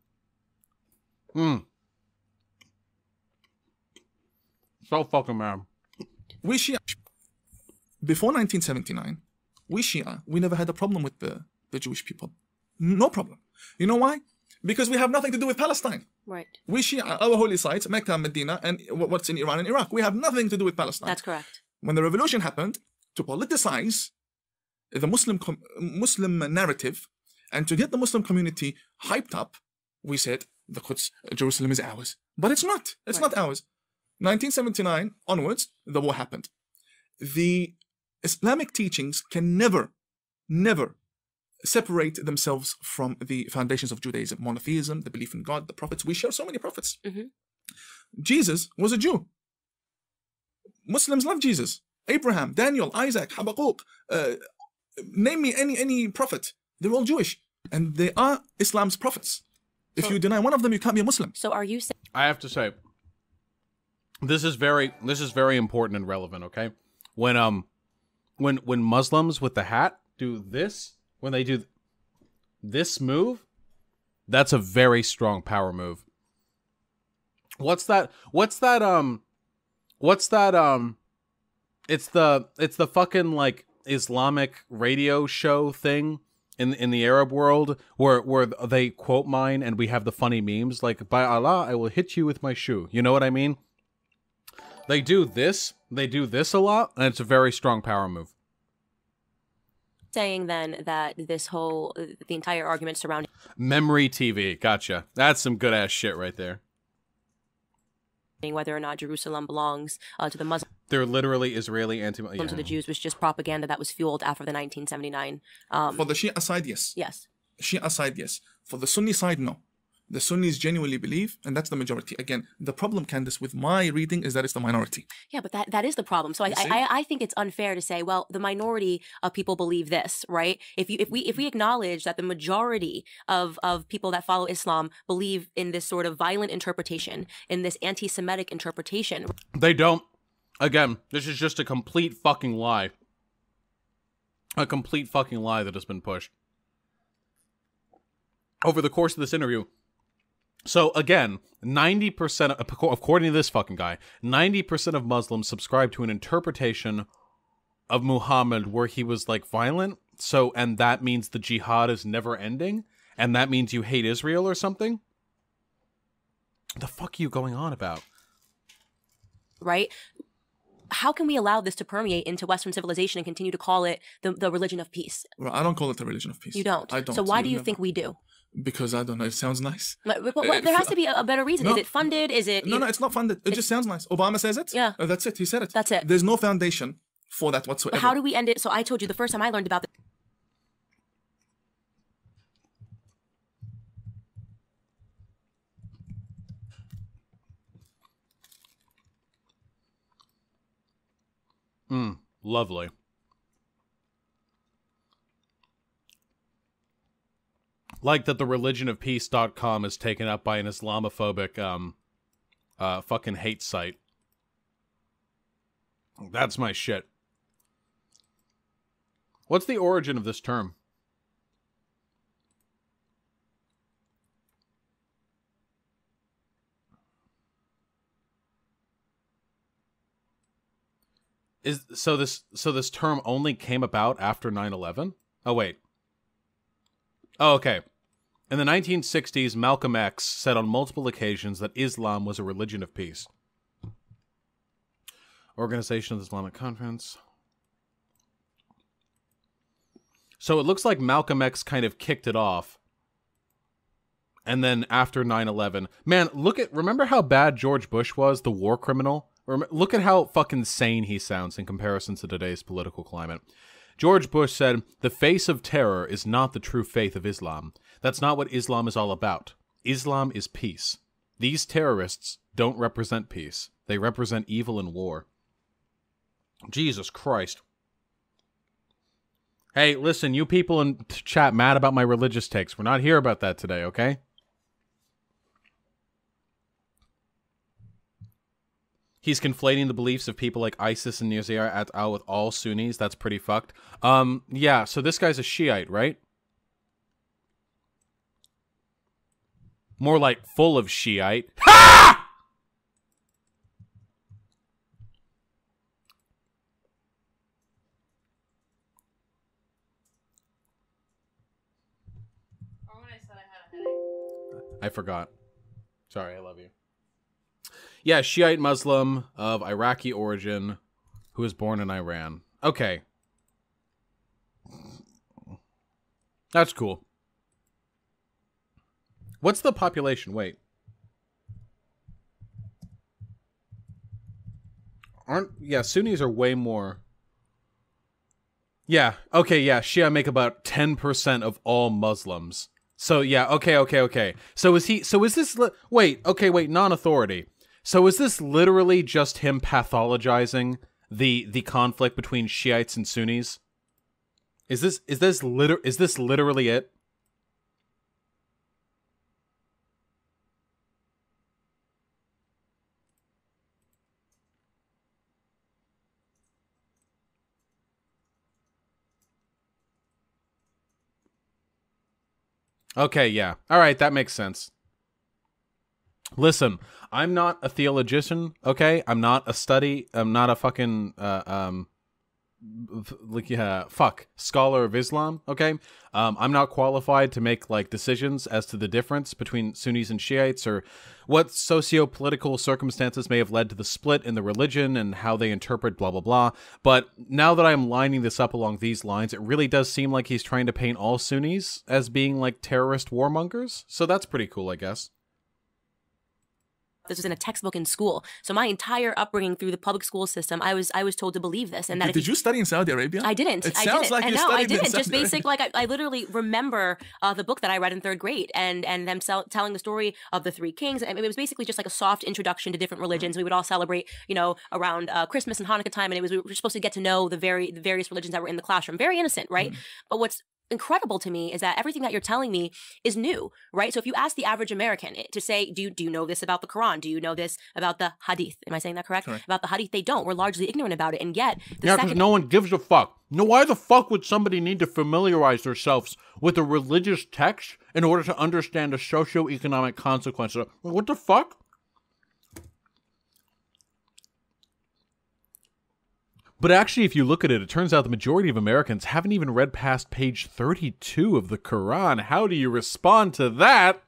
So fucking mad. We Shia. Before 1979, we Shia, we never had a problem with the Jewish people. No problem. You know why? Because we have nothing to do with Palestine. Right. We Shia, our holy sites, Mecca, Medina, and what's in Iran and Iraq. We have nothing to do with Palestine. That's correct. When the revolution happened, to politicize the Muslim narrative and to get the Muslim community hyped up, we said the Quds, Jerusalem is ours. But it's not. It's not ours. 1979 onwards, the war happened. The Islamic teachings can never separate themselves from the foundations of Judaism, monotheism, the belief in God, the prophets. We share so many prophets. Mm-hmm. Jesus was a Jew. Muslims love Jesus. Abraham, Daniel, Isaac, Habakkuk, name me any prophet. They're all Jewish. And they are Islam's prophets. If you deny one of them, you can't be a Muslim. So are you saying... I have to say, this is very important and relevant, okay? When Muslims with the hat do this, when they do this move, that's a very strong power move. What's that? It's the fucking like Islamic radio show thing in the Arab world where they quote mine and we have the funny memes like, by Allah, I will hit you with my shoe. You know what I mean? They do this a lot, and it's a very strong power move. Saying then that the entire argument surrounding memory TV, gotcha. That's some good ass shit right there. Whether or not Jerusalem belongs to the Muslims. They're literally Israeli To the Jews was just propaganda that was fueled after the 1979. For the Shia side, yes. Yes. Shia side, yes. For the Sunni side, no. The Sunnis genuinely believe, and that's the majority. Again, the problem, Candace, with my reading is that it's the minority. Yeah, but that is the problem. So I think it's unfair to say, well, the minority of people believe this, right? If we acknowledge that the majority of people that follow Islam believe in this sort of violent interpretation, in this anti-Semitic interpretation. They don't. Again, this is just a complete fucking lie. A complete fucking lie that has been pushed. Over the course of this interview, so again, 90%, according to this fucking guy, 90% of Muslims subscribe to an interpretation of Muhammad where he was like violent. So, and that means the jihad is never ending, and that means you hate Israel or something? The fuck are you going on about? Right? How can we allow this to permeate into Western civilization and continue to call it the religion of peace? Well, I don't call it the religion of peace. You don't? I don't. So why do you never. think we do? Because I don't know. It sounds nice. But there has to be a better reason. No. Is it funded? Is it... No, it's not funded. It just sounds nice. Obama says it. Yeah. That's it. He said it. That's it. There's no foundation for that whatsoever. But how do we end it? So I told you the first time I learned about this. Lovely. Like that the religionofpeace.com is taken up by an Islamophobic fucking hate site. That's my shit. What's the origin of this term? So this term only came about after 9/11? Oh wait. Oh, okay. In the 1960s, Malcolm X said on multiple occasions that Islam was a religion of peace. Organization of the Islamic Conference. So it looks like Malcolm X kind of kicked it off. And then after 9/11, man, remember how bad George Bush was, the war criminal? Look at how fucking sane he sounds in comparison to today's political climate. George Bush said, "The face of terror is not the true faith of Islam. That's not what Islam is all about. Islam is peace. These terrorists don't represent peace. They represent evil and war." Jesus Christ. Hey, listen, you people in chat mad about my religious takes. We're not here about that today, okay? He's conflating the beliefs of people like ISIS and Nizar et al. With all Sunnis. That's pretty fucked. Yeah, so this guy's a Shiite, right? More like full of Shiite. Ha! Or when I said I had a headache. I forgot. Sorry, I love you. Yeah, Shiite Muslim of Iraqi origin who was born in Iran. Okay. That's cool. What's the population? Wait. Yeah, Sunnis are way more. Yeah, okay, yeah, Shia make about 10% of all Muslims. So, yeah, okay. So is this, wait, non-authority. So is this literally just him pathologizing the conflict between Shiites and Sunnis? Is this literally it? Okay, yeah. All right, that makes sense. Listen, I'm not a theologian, okay? I'm not a fucking scholar of Islam, okay? I'm not qualified to make like decisions as to the difference between Sunnis and Shiites or what socio-political circumstances may have led to the split in the religion and how they interpret blah blah blah. But now that I'm lining this up along these lines, it really does seem like he's trying to paint all Sunnis as being like terrorist warmongers. So that's pretty cool, I guess. This was in a textbook in school. So my entire upbringing through the public school system, I was told to believe this. And that did you study in Saudi Arabia? I didn't. It sounds like you studied I in didn't. Saudi Just basic, like I literally remember the book that I read in 3rd grade and them telling the story of the 3 kings. And it was basically just like a soft introduction to different religions. We would all celebrate, around Christmas and Hanukkah time, and we were supposed to get to know the various religions that were in the classroom. Very innocent, right? But what's incredible to me is that everything that you're telling me is new, right? So if you ask the average American to say, do you know this about the Quran? Do you know this about the Hadith? Am I saying that correct? About the Hadith, they don't. We're largely ignorant about it. And yet, because no one gives a fuck. No, why the fuck would somebody need to familiarize themselves with a religious text in order to understand the socio-economic consequences? What the fuck? But actually, if you look at it, it turns out the majority of Americans haven't even read past page 32 of the Quran. How do you respond to that?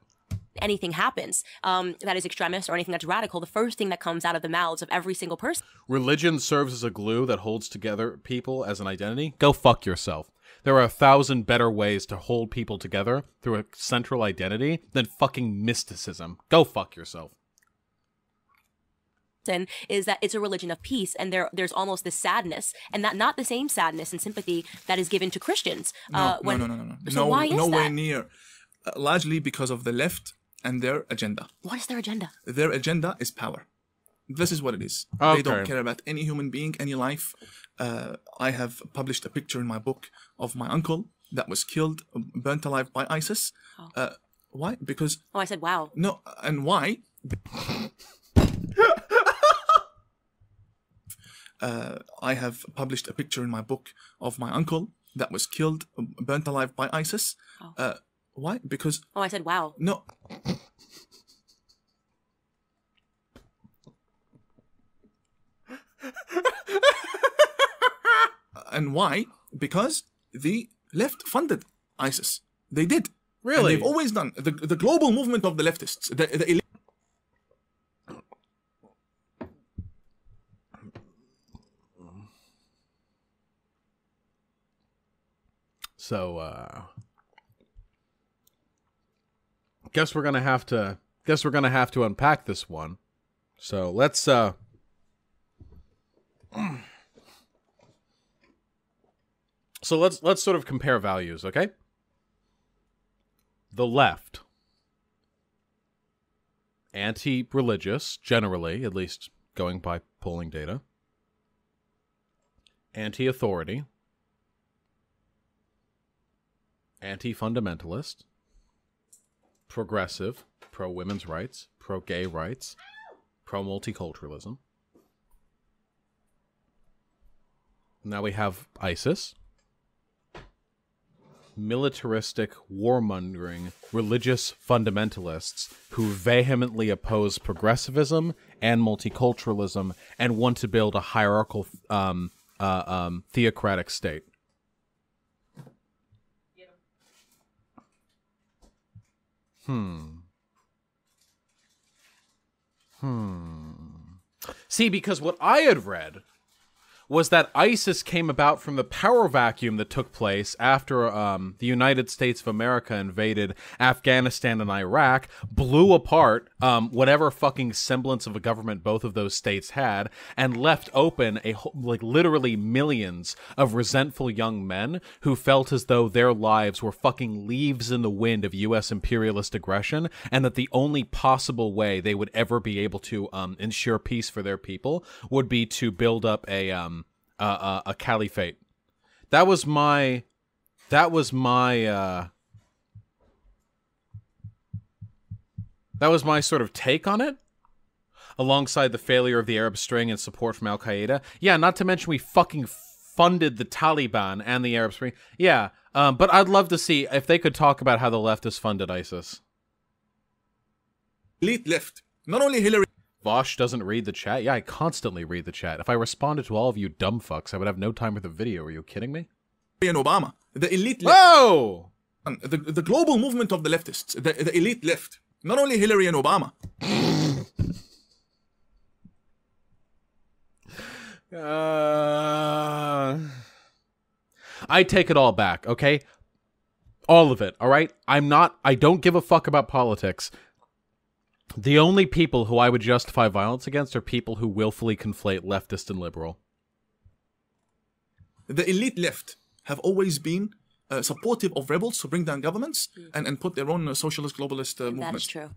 Anything happens that is extremist or anything that's radical, the first thing that comes out of the mouths of every single person. Religion serves as a glue that holds together people as an identity. Go fuck yourself. There are 1,000 better ways to hold people together through a central identity than fucking mysticism. Go fuck yourself. Is that it's a religion of peace, and there's almost this sadness, and not the same sadness and sympathy that is given to Christians. No. So why is nowhere that? near. Largely because of the left and their agenda. What is their agenda? Their agenda is power. This is what it is. Okay. They don't care about any human being, any life. I have published a picture in my book of my uncle that was killed, burnt alive by ISIS. Why? Because... Oh, I said, wow. No, and why? I have published a picture in my book of my uncle that was killed, burnt alive by ISIS. Why? Because... Oh, I said, wow. No. And why? Because the left funded ISIS. They did. Really? And they've always done. The global movement of the leftists. The elite. So, guess we're gonna have to unpack this one. So let's sort of compare values, okay? The left, anti-religious, generally, at least going by polling data. Anti-authority. Anti-fundamentalist. Progressive, pro-women's rights, pro-gay rights, pro-multiculturalism. Now we have ISIS. Militaristic, warmongering, religious fundamentalists who vehemently oppose progressivism and multiculturalism and want to build a hierarchical, theocratic state. See, because what I had read was that ISIS came about from the power vacuum that took place after the United States of America invaded Afghanistan and Iraq, blew apart whatever fucking semblance of a government both of those states had, and left open literally millions of resentful young men who felt as though their lives were fucking leaves in the wind of U.S. imperialist aggression, and that the only possible way they would ever be able to ensure peace for their people would be to build up a caliphate. That was my sort of take on it, alongside the failure of the Arab Spring and support from Al-Qaeda. Yeah, not to mention we fucking funded the Taliban and the Arab Spring. Yeah, but I'd love to see if they could talk about how the left has funded ISIS. Elite left. Not only Hillary. Vosh doesn't read the chat? Yeah, I constantly read the chat. If I responded to all of you dumb fucks, I would have no time for the video. Are you kidding me? And Obama. The elite left. Whoa! The global movement of the leftists. The elite left. Not only Hillary and Obama. I take it all back, okay? All of it, all right? I don't give a fuck about politics. The only people who I would justify violence against are people who willfully conflate leftist and liberal. The elite left have always been supportive of rebels to bring down governments and put their own socialist, globalist movements. That's true.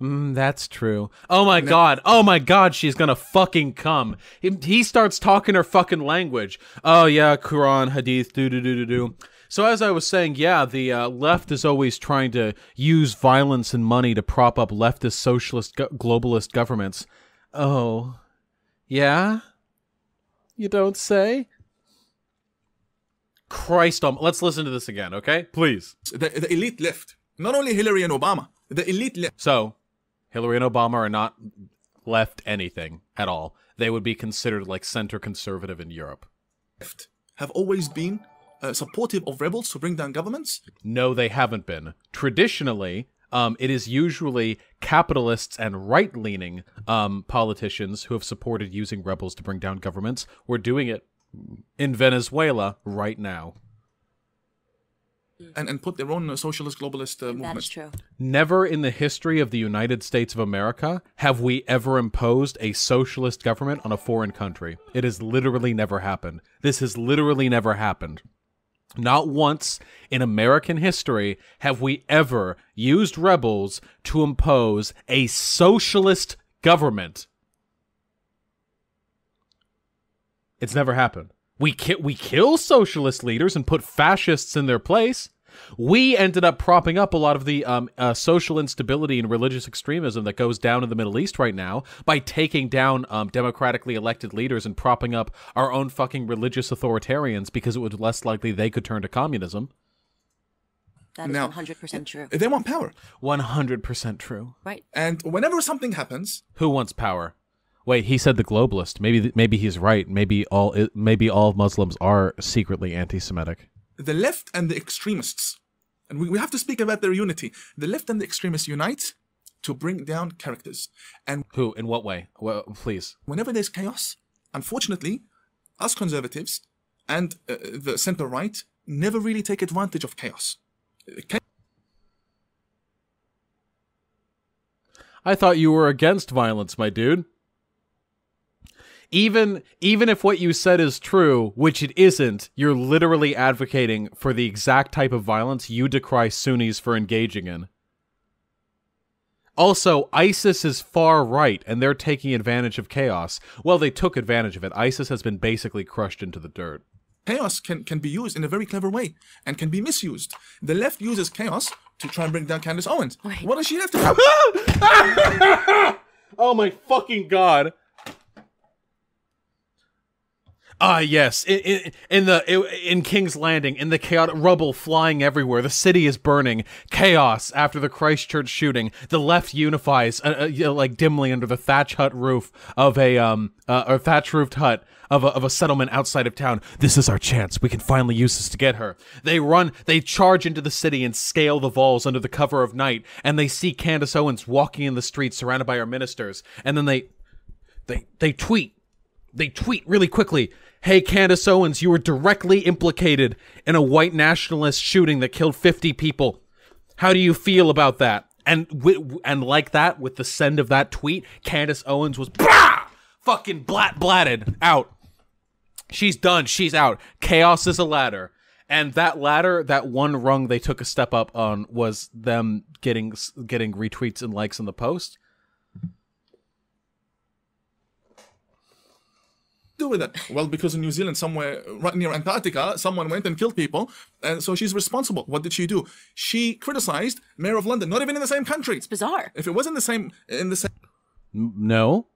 That's true. Oh my god. Oh my god, she's gonna fucking come. He starts talking her fucking language. Oh yeah, Quran, Hadith, do. So as I was saying, yeah, the left is always trying to use violence and money to prop up leftist, socialist, globalist governments. Oh. Yeah? You don't say? Christ, let's listen to this again, okay? Please. The elite left. Not only Hillary and Obama. The elite left. So, Hillary and Obama are not left anything at all. they would be considered like center conservative in Europe. Have always been supportive of rebels to bring down governments? No, they haven't been. Traditionally, it is usually capitalists and right-leaning politicians who have supported using rebels to bring down governments. We're doing it in Venezuela right now. And put their own socialist, globalist movement. That is true. Never in the history of the United States of America have we ever imposed a socialist government on a foreign country. It has literally never happened. This has literally never happened. Not once in American history have we ever used rebels to impose a socialist government. It's never happened. We kill socialist leaders and put fascists in their place. We ended up propping up a lot of the social instability and religious extremism that goes down in the Middle East right now by taking down democratically elected leaders and propping up our own fucking religious authoritarians because it was less likely they could turn to communism. That is 100% true. They want power. 100% true. Right. And whenever something happens... Who wants power? Wait, he said the globalist. Maybe he's right. Maybe all Muslims are secretly anti-Semitic. The left and the extremists, and we have to speak about their unity. The left and the extremists unite to bring down characters. And who? In what way? Well, please. Whenever there's chaos, unfortunately, us conservatives and the center-right never really take advantage of chaos. I thought you were against violence, my dude. Even if what you said is true, which it isn't, you're literally advocating for the exact type of violence you decry Sunnis for engaging in. Also, ISIS is far right, and they're taking advantage of chaos. Well, they took advantage of it. ISIS has been basically crushed into the dirt. Chaos can be used in a very clever way, and can be misused. The left uses chaos to try and bring down Candace Owens. Right. What does she have to do? Oh my fucking god. Ah, yes. In King's Landing, in the chaotic rubble flying everywhere, the city is burning. Chaos after the Christchurch shooting. The left unifies, like dimly under the thatch hut roof of or thatch roofed hut of a settlement outside of town. This is our chance. We can finally use this to get her. They charge into the city and scale the walls under the cover of night, and they see Candace Owens walking in the streets surrounded by her ministers, and then they tweet. They tweet really quickly, "Hey, Candace Owens, you were directly implicated in a white nationalist shooting that killed 50 people. How do you feel about that?" And like that, with the send of that tweet, Candace Owens was fucking blatted out. She's done. She's out. Chaos is a ladder. And that ladder, that one rung they took a step up on, was them getting retweets and likes in the post. Do with it? Well, because in New Zealand, somewhere right near Antarctica, someone went and killed people, and so she's responsible. What did she do? She criticized Mayor of London, not even in the same country. It's bizarre. If it was in the same No.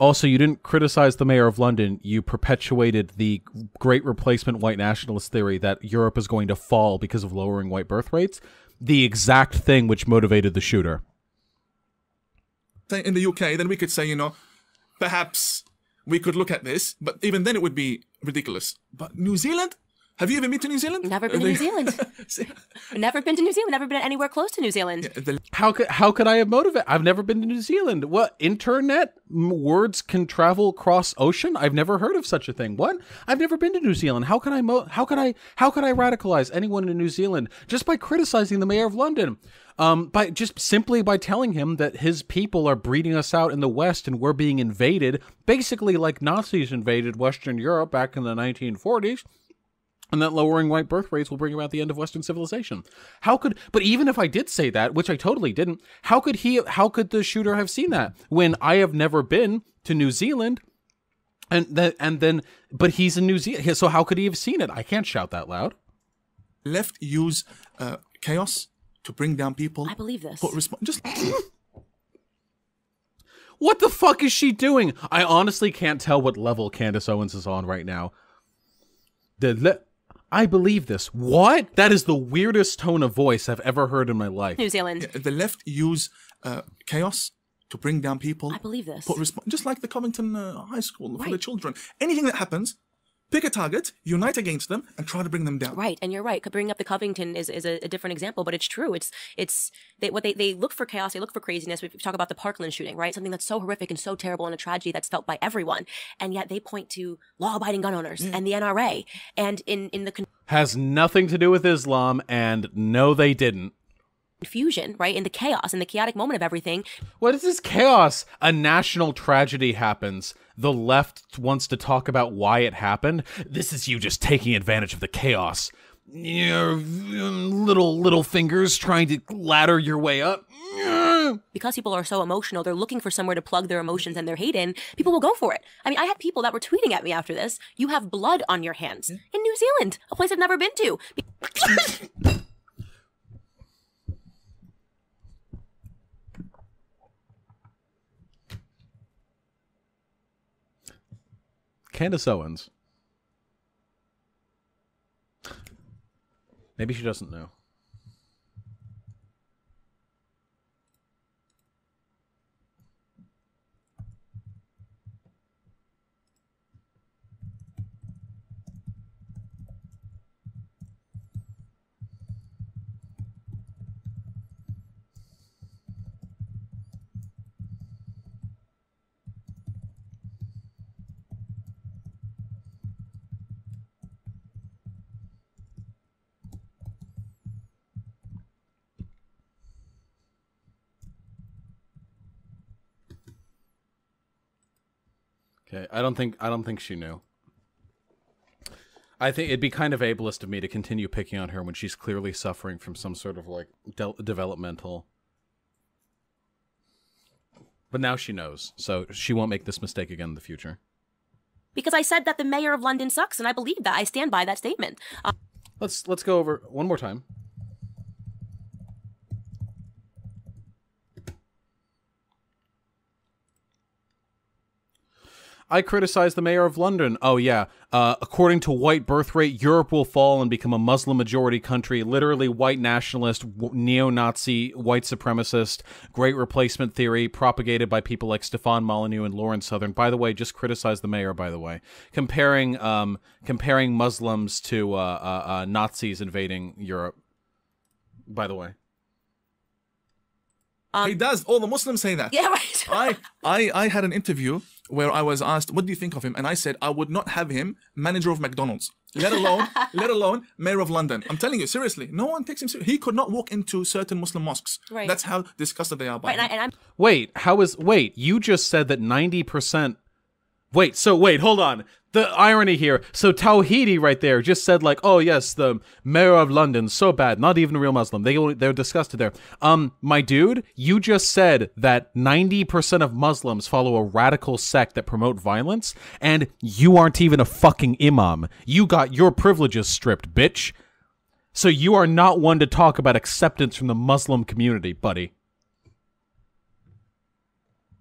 Also, you didn't criticize the Mayor of London. You perpetuated the great replacement white nationalist theory that Europe is going to fall because of lowering white birth rates. The exact thing which motivated the shooter. in the UK, then we could say, perhaps we could look at this, but even then it would be ridiculous. But New Zealand? Have you even been to New Zealand? Never been to New Zealand. Never been to New Zealand. Never been anywhere close to New Zealand. Yeah, How could I have motivated? I've never been to New Zealand. What? Internet words can travel across ocean? I've never heard of such a thing. What? I've never been to New Zealand. How could I radicalize anyone in New Zealand just by criticizing the mayor of London? Simply by telling him that his people are breeding us out in the West and we're being invaded, basically like Nazis invaded Western Europe back in the 1940s. And that lowering white birth rates will bring about the end of Western civilization. But even if I did say that, which I totally didn't, how could the shooter have seen that when I have never been to New Zealand? But he's in New Zealand, so how could he have seen it? I can't shout that loud. Left use chaos to bring down people. I believe this. What the fuck is she doing? I honestly can't tell what level Candace Owens is on right now. I believe this. What? That is the weirdest tone of voice I've ever heard in my life. New Zealand. The left use chaos to bring down people. I believe this. Just like the Covington High School for the Right. children. Anything that happens, pick a target, unite against them, and try to bring them down. Right, and you're right. Bringing up the Covington is a different example, but it's true. They look for chaos, they look for craziness. We talk about the Parkland shooting, right? Something that's so horrific and so terrible and a tragedy that's felt by everyone, and yet they point to law-abiding gun owners and the NRA, and in the Has nothing to do with Islam, and no, they didn't. confusion, right? In the chaos, in the chaotic moment of everything. What is this chaos? A national tragedy happens. The left wants to talk about why it happened. This is you just taking advantage of the chaos. Your little fingers trying to ladder your way up. Because people are so emotional, they're looking for somewhere to plug their emotions and their hate in. People will go for it. I mean, I had people that were tweeting at me after this. You have blood on your hands in New Zealand, a place I've never been to. Candace Owens. Maybe she doesn't know. Okay, I don't think she knew. I think it'd be kind of ableist of me to continue picking on her when she's clearly suffering from some sort of like developmental. But now she knows, so she won't make this mistake again in the future. Because I said that the mayor of London sucks, and I believe that. I stand by that statement. Let's go over one more time. I criticize the mayor of London. Oh, yeah. According to white birth rate, Europe will fall and become a Muslim-majority country. Literally white nationalist, neo-Nazi, white supremacist, great replacement theory propagated by people like Stefan Molyneux and Lawrence Southern. By the way, just criticize the mayor, by the way. Comparing Muslims to Nazis invading Europe, by the way. He does. All the Muslims say that. Yeah, right. I had an interview where I was asked, what do you think of him? And I said, I would not have him manager of McDonald's, let alone mayor of London. I'm telling you, seriously, no one takes him seriously. He could not walk into certain Muslim mosques. Right. That's how disgusted they are by him. And I'm Wait, you just said that 90%... Wait, hold on. The irony here. So Tawhidi right there just said like, oh yes, the mayor of London, so bad, not even a real Muslim. They're disgusted there. My dude, you just said that 90% of Muslims follow a radical sect that promote violence, and you aren't even a fucking imam. You got your privileges stripped, bitch. So you are not one to talk about acceptance from the Muslim community, buddy.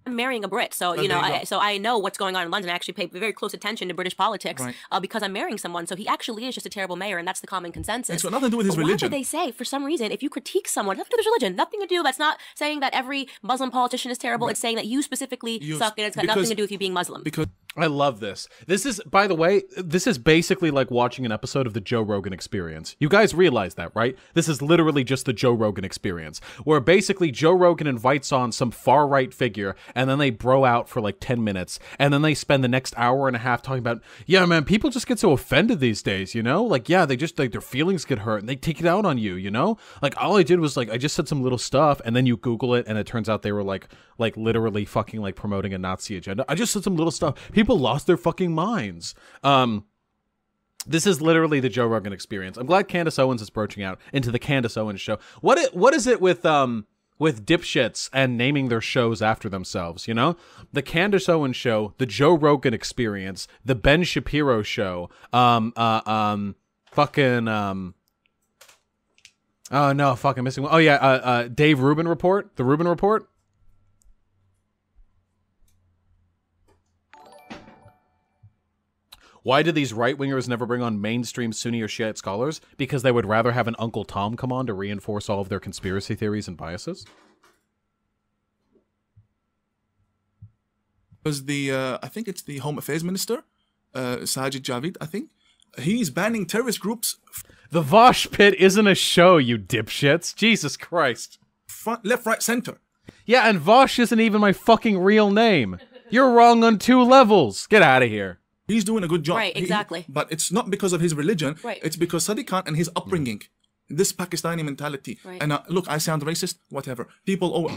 marrying a Brit, so I know what's going on in London. I actually pay very close attention to British politics, Right. Because I'm marrying someone. So he actually is just a terrible mayor, and that's the common consensus. It's got nothing to do with his But religion. Why would they say, for some reason, if you critique someone, nothing to do with religion, nothing to do. That's not saying that every Muslim politician is terrible. It's saying that you specifically suck, and it's got nothing to do with you being Muslim. Because I love this. This is, by the way, this is basically like watching an episode of the Joe Rogan Experience. You guys realize that, right? This is literally just the Joe Rogan Experience, where basically Joe Rogan invites on some far-right figure, and then they bro out for like 10 minutes, and then they spend the next hour and a half talking about, yeah, man, people just get so offended these days, you know? Like, yeah, they just, like, their feelings get hurt, and they take it out on you, you know? Like, all I did was, like, I just said some little stuff, and then you Google it, and it turns out they were, like literally fucking, like, promoting a Nazi agenda. I just said some little stuff. People lost their fucking minds. This is literally the Joe Rogan Experience. I'm glad Candace Owens is broaching out into the Candace Owens show. What is it with dipshits and naming their shows after themselves, you know? The Candace Owens show, the Joe Rogan Experience, the Ben Shapiro show, oh no, fuck, I'm missing one. Oh yeah, Dave Rubin Report, the Rubin Report. Why did these right-wingers never bring on mainstream Sunni or Shiite scholars? Because they would rather have an Uncle Tom come on to reinforce all of their conspiracy theories and biases? was the I think it's the Home Affairs Minister, Sajid Javid. I think he's banning terrorist groups. The Vosh Pit isn't a show, you dipshits. Jesus Christ. Front, left, right, center. Yeah, and Vosh isn't even my fucking real name. You're wrong on 2 levels. Get out of here. He's doing a good job. Right, exactly. But it's not because of his religion. Right. It's because Sadiq Khan and his upbringing. This Pakistani mentality. Right. And look, I sound racist, whatever. People,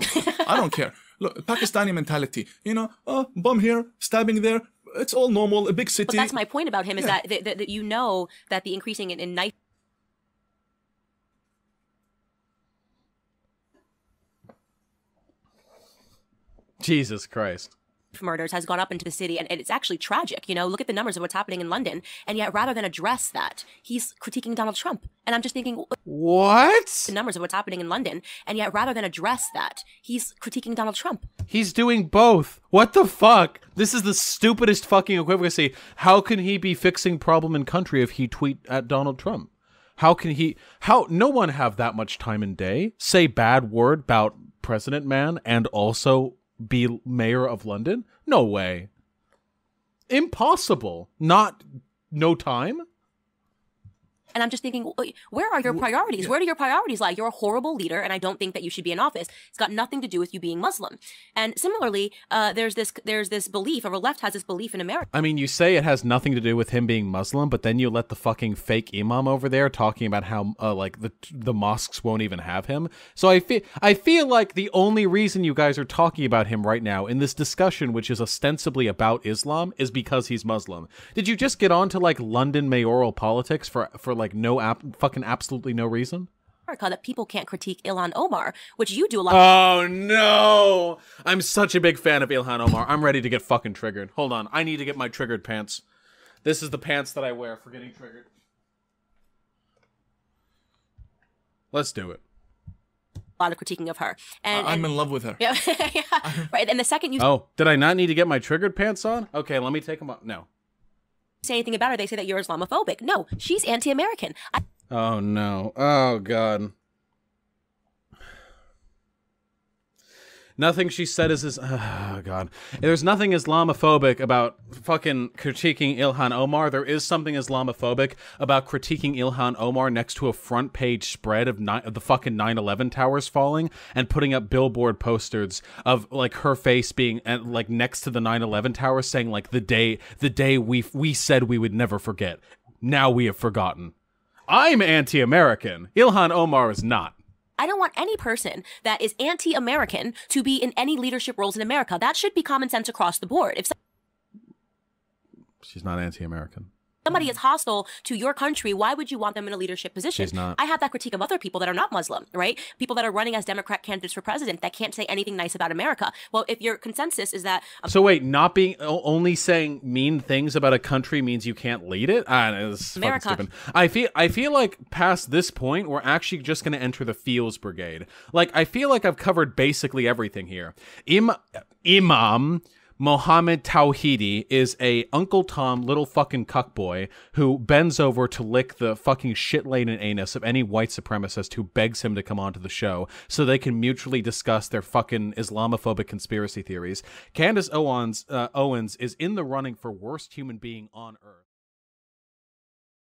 I don't care. Look, Pakistani mentality. You know, bomb here, stabbing there. It's all normal, a big city. But that's my point about him, is that you know that the increasing in knife Jesus Christ. murders has gone up into the city, and it's actually tragic. You know, look at the numbers of what's happening in London, and yet rather than address that, he's critiquing Donald Trump. And I'm just thinking, What? the numbers of what's happening in London, and yet rather than address that, he's critiquing Donald Trump. He's doing both. What the fuck? This is the stupidest fucking equivalency. How can he be fixing problem in country if he tweet at Donald Trump? How can he, no one have that much time in day, say bad word about President Man and also be mayor of London? No way. Impossible. No time. And I'm just thinking, where are your priorities? Where do your priorities lie? You're a horrible leader, and I don't think that you should be in office. It's got nothing to do with you being Muslim. And similarly, there's this belief, or the left has this belief in America. I mean, you say it has nothing to do with him being Muslim, but then you let the fucking fake imam over there talking about how like the mosques won't even have him. So I feel like the only reason you guys are talking about him right now in this discussion, which is ostensibly about Islam, is because he's Muslim. Did you just get on to like London mayoral politics for like fucking absolutely no reason? That people can't critique Ilhan Omar, which you do a lot. Oh no! I'm such a big fan of Ilhan Omar. I'm ready to get fucking triggered. Hold on, I need to get my triggered pants. This is the pants that I wear for getting triggered. Let's do it. A lot of critiquing of her, and I'm in love with her. Yeah, yeah, right. And the second you did I not need to get my triggered pants on? Okay, let me take them off. No. say anything about her, they say that you're Islamophobic. No, she's anti-American. Oh no. Oh god. Nothing she said is oh god. There's nothing Islamophobic about fucking critiquing Ilhan Omar. There is something Islamophobic about critiquing Ilhan Omar next to a front page spread of the fucking 9/11 towers falling and putting up billboard posters of like her face being like next to the 9/11 towers saying like the day we said we would never forget. Now we have forgotten. I'm anti-American. Ilhan Omar is not. I don't want any person that is anti-American to be in any leadership roles in America. That should be common sense across the board. If She's not anti-American. somebody is hostile to your country, why would you want them in a leadership position? She's not. I have that critique of other people that are not Muslim, right? People that are running as Democrat candidates for president that can't say anything nice about America. Well, if your consensus is that... So wait, not being only saying mean things about a country means you can't lead it? It's America. fucking stupid. I feel like past this point, we're actually just going to enter the feels brigade. Like, I feel like I've covered basically everything here. Imam Mohammed Tawhidi is a Uncle Tom little fucking cuckboy who bends over to lick the fucking shit-laden anus of any white supremacist who begs him to come onto the show so they can mutually discuss their fucking Islamophobic conspiracy theories. Candace Owens is in the running for worst human being on earth.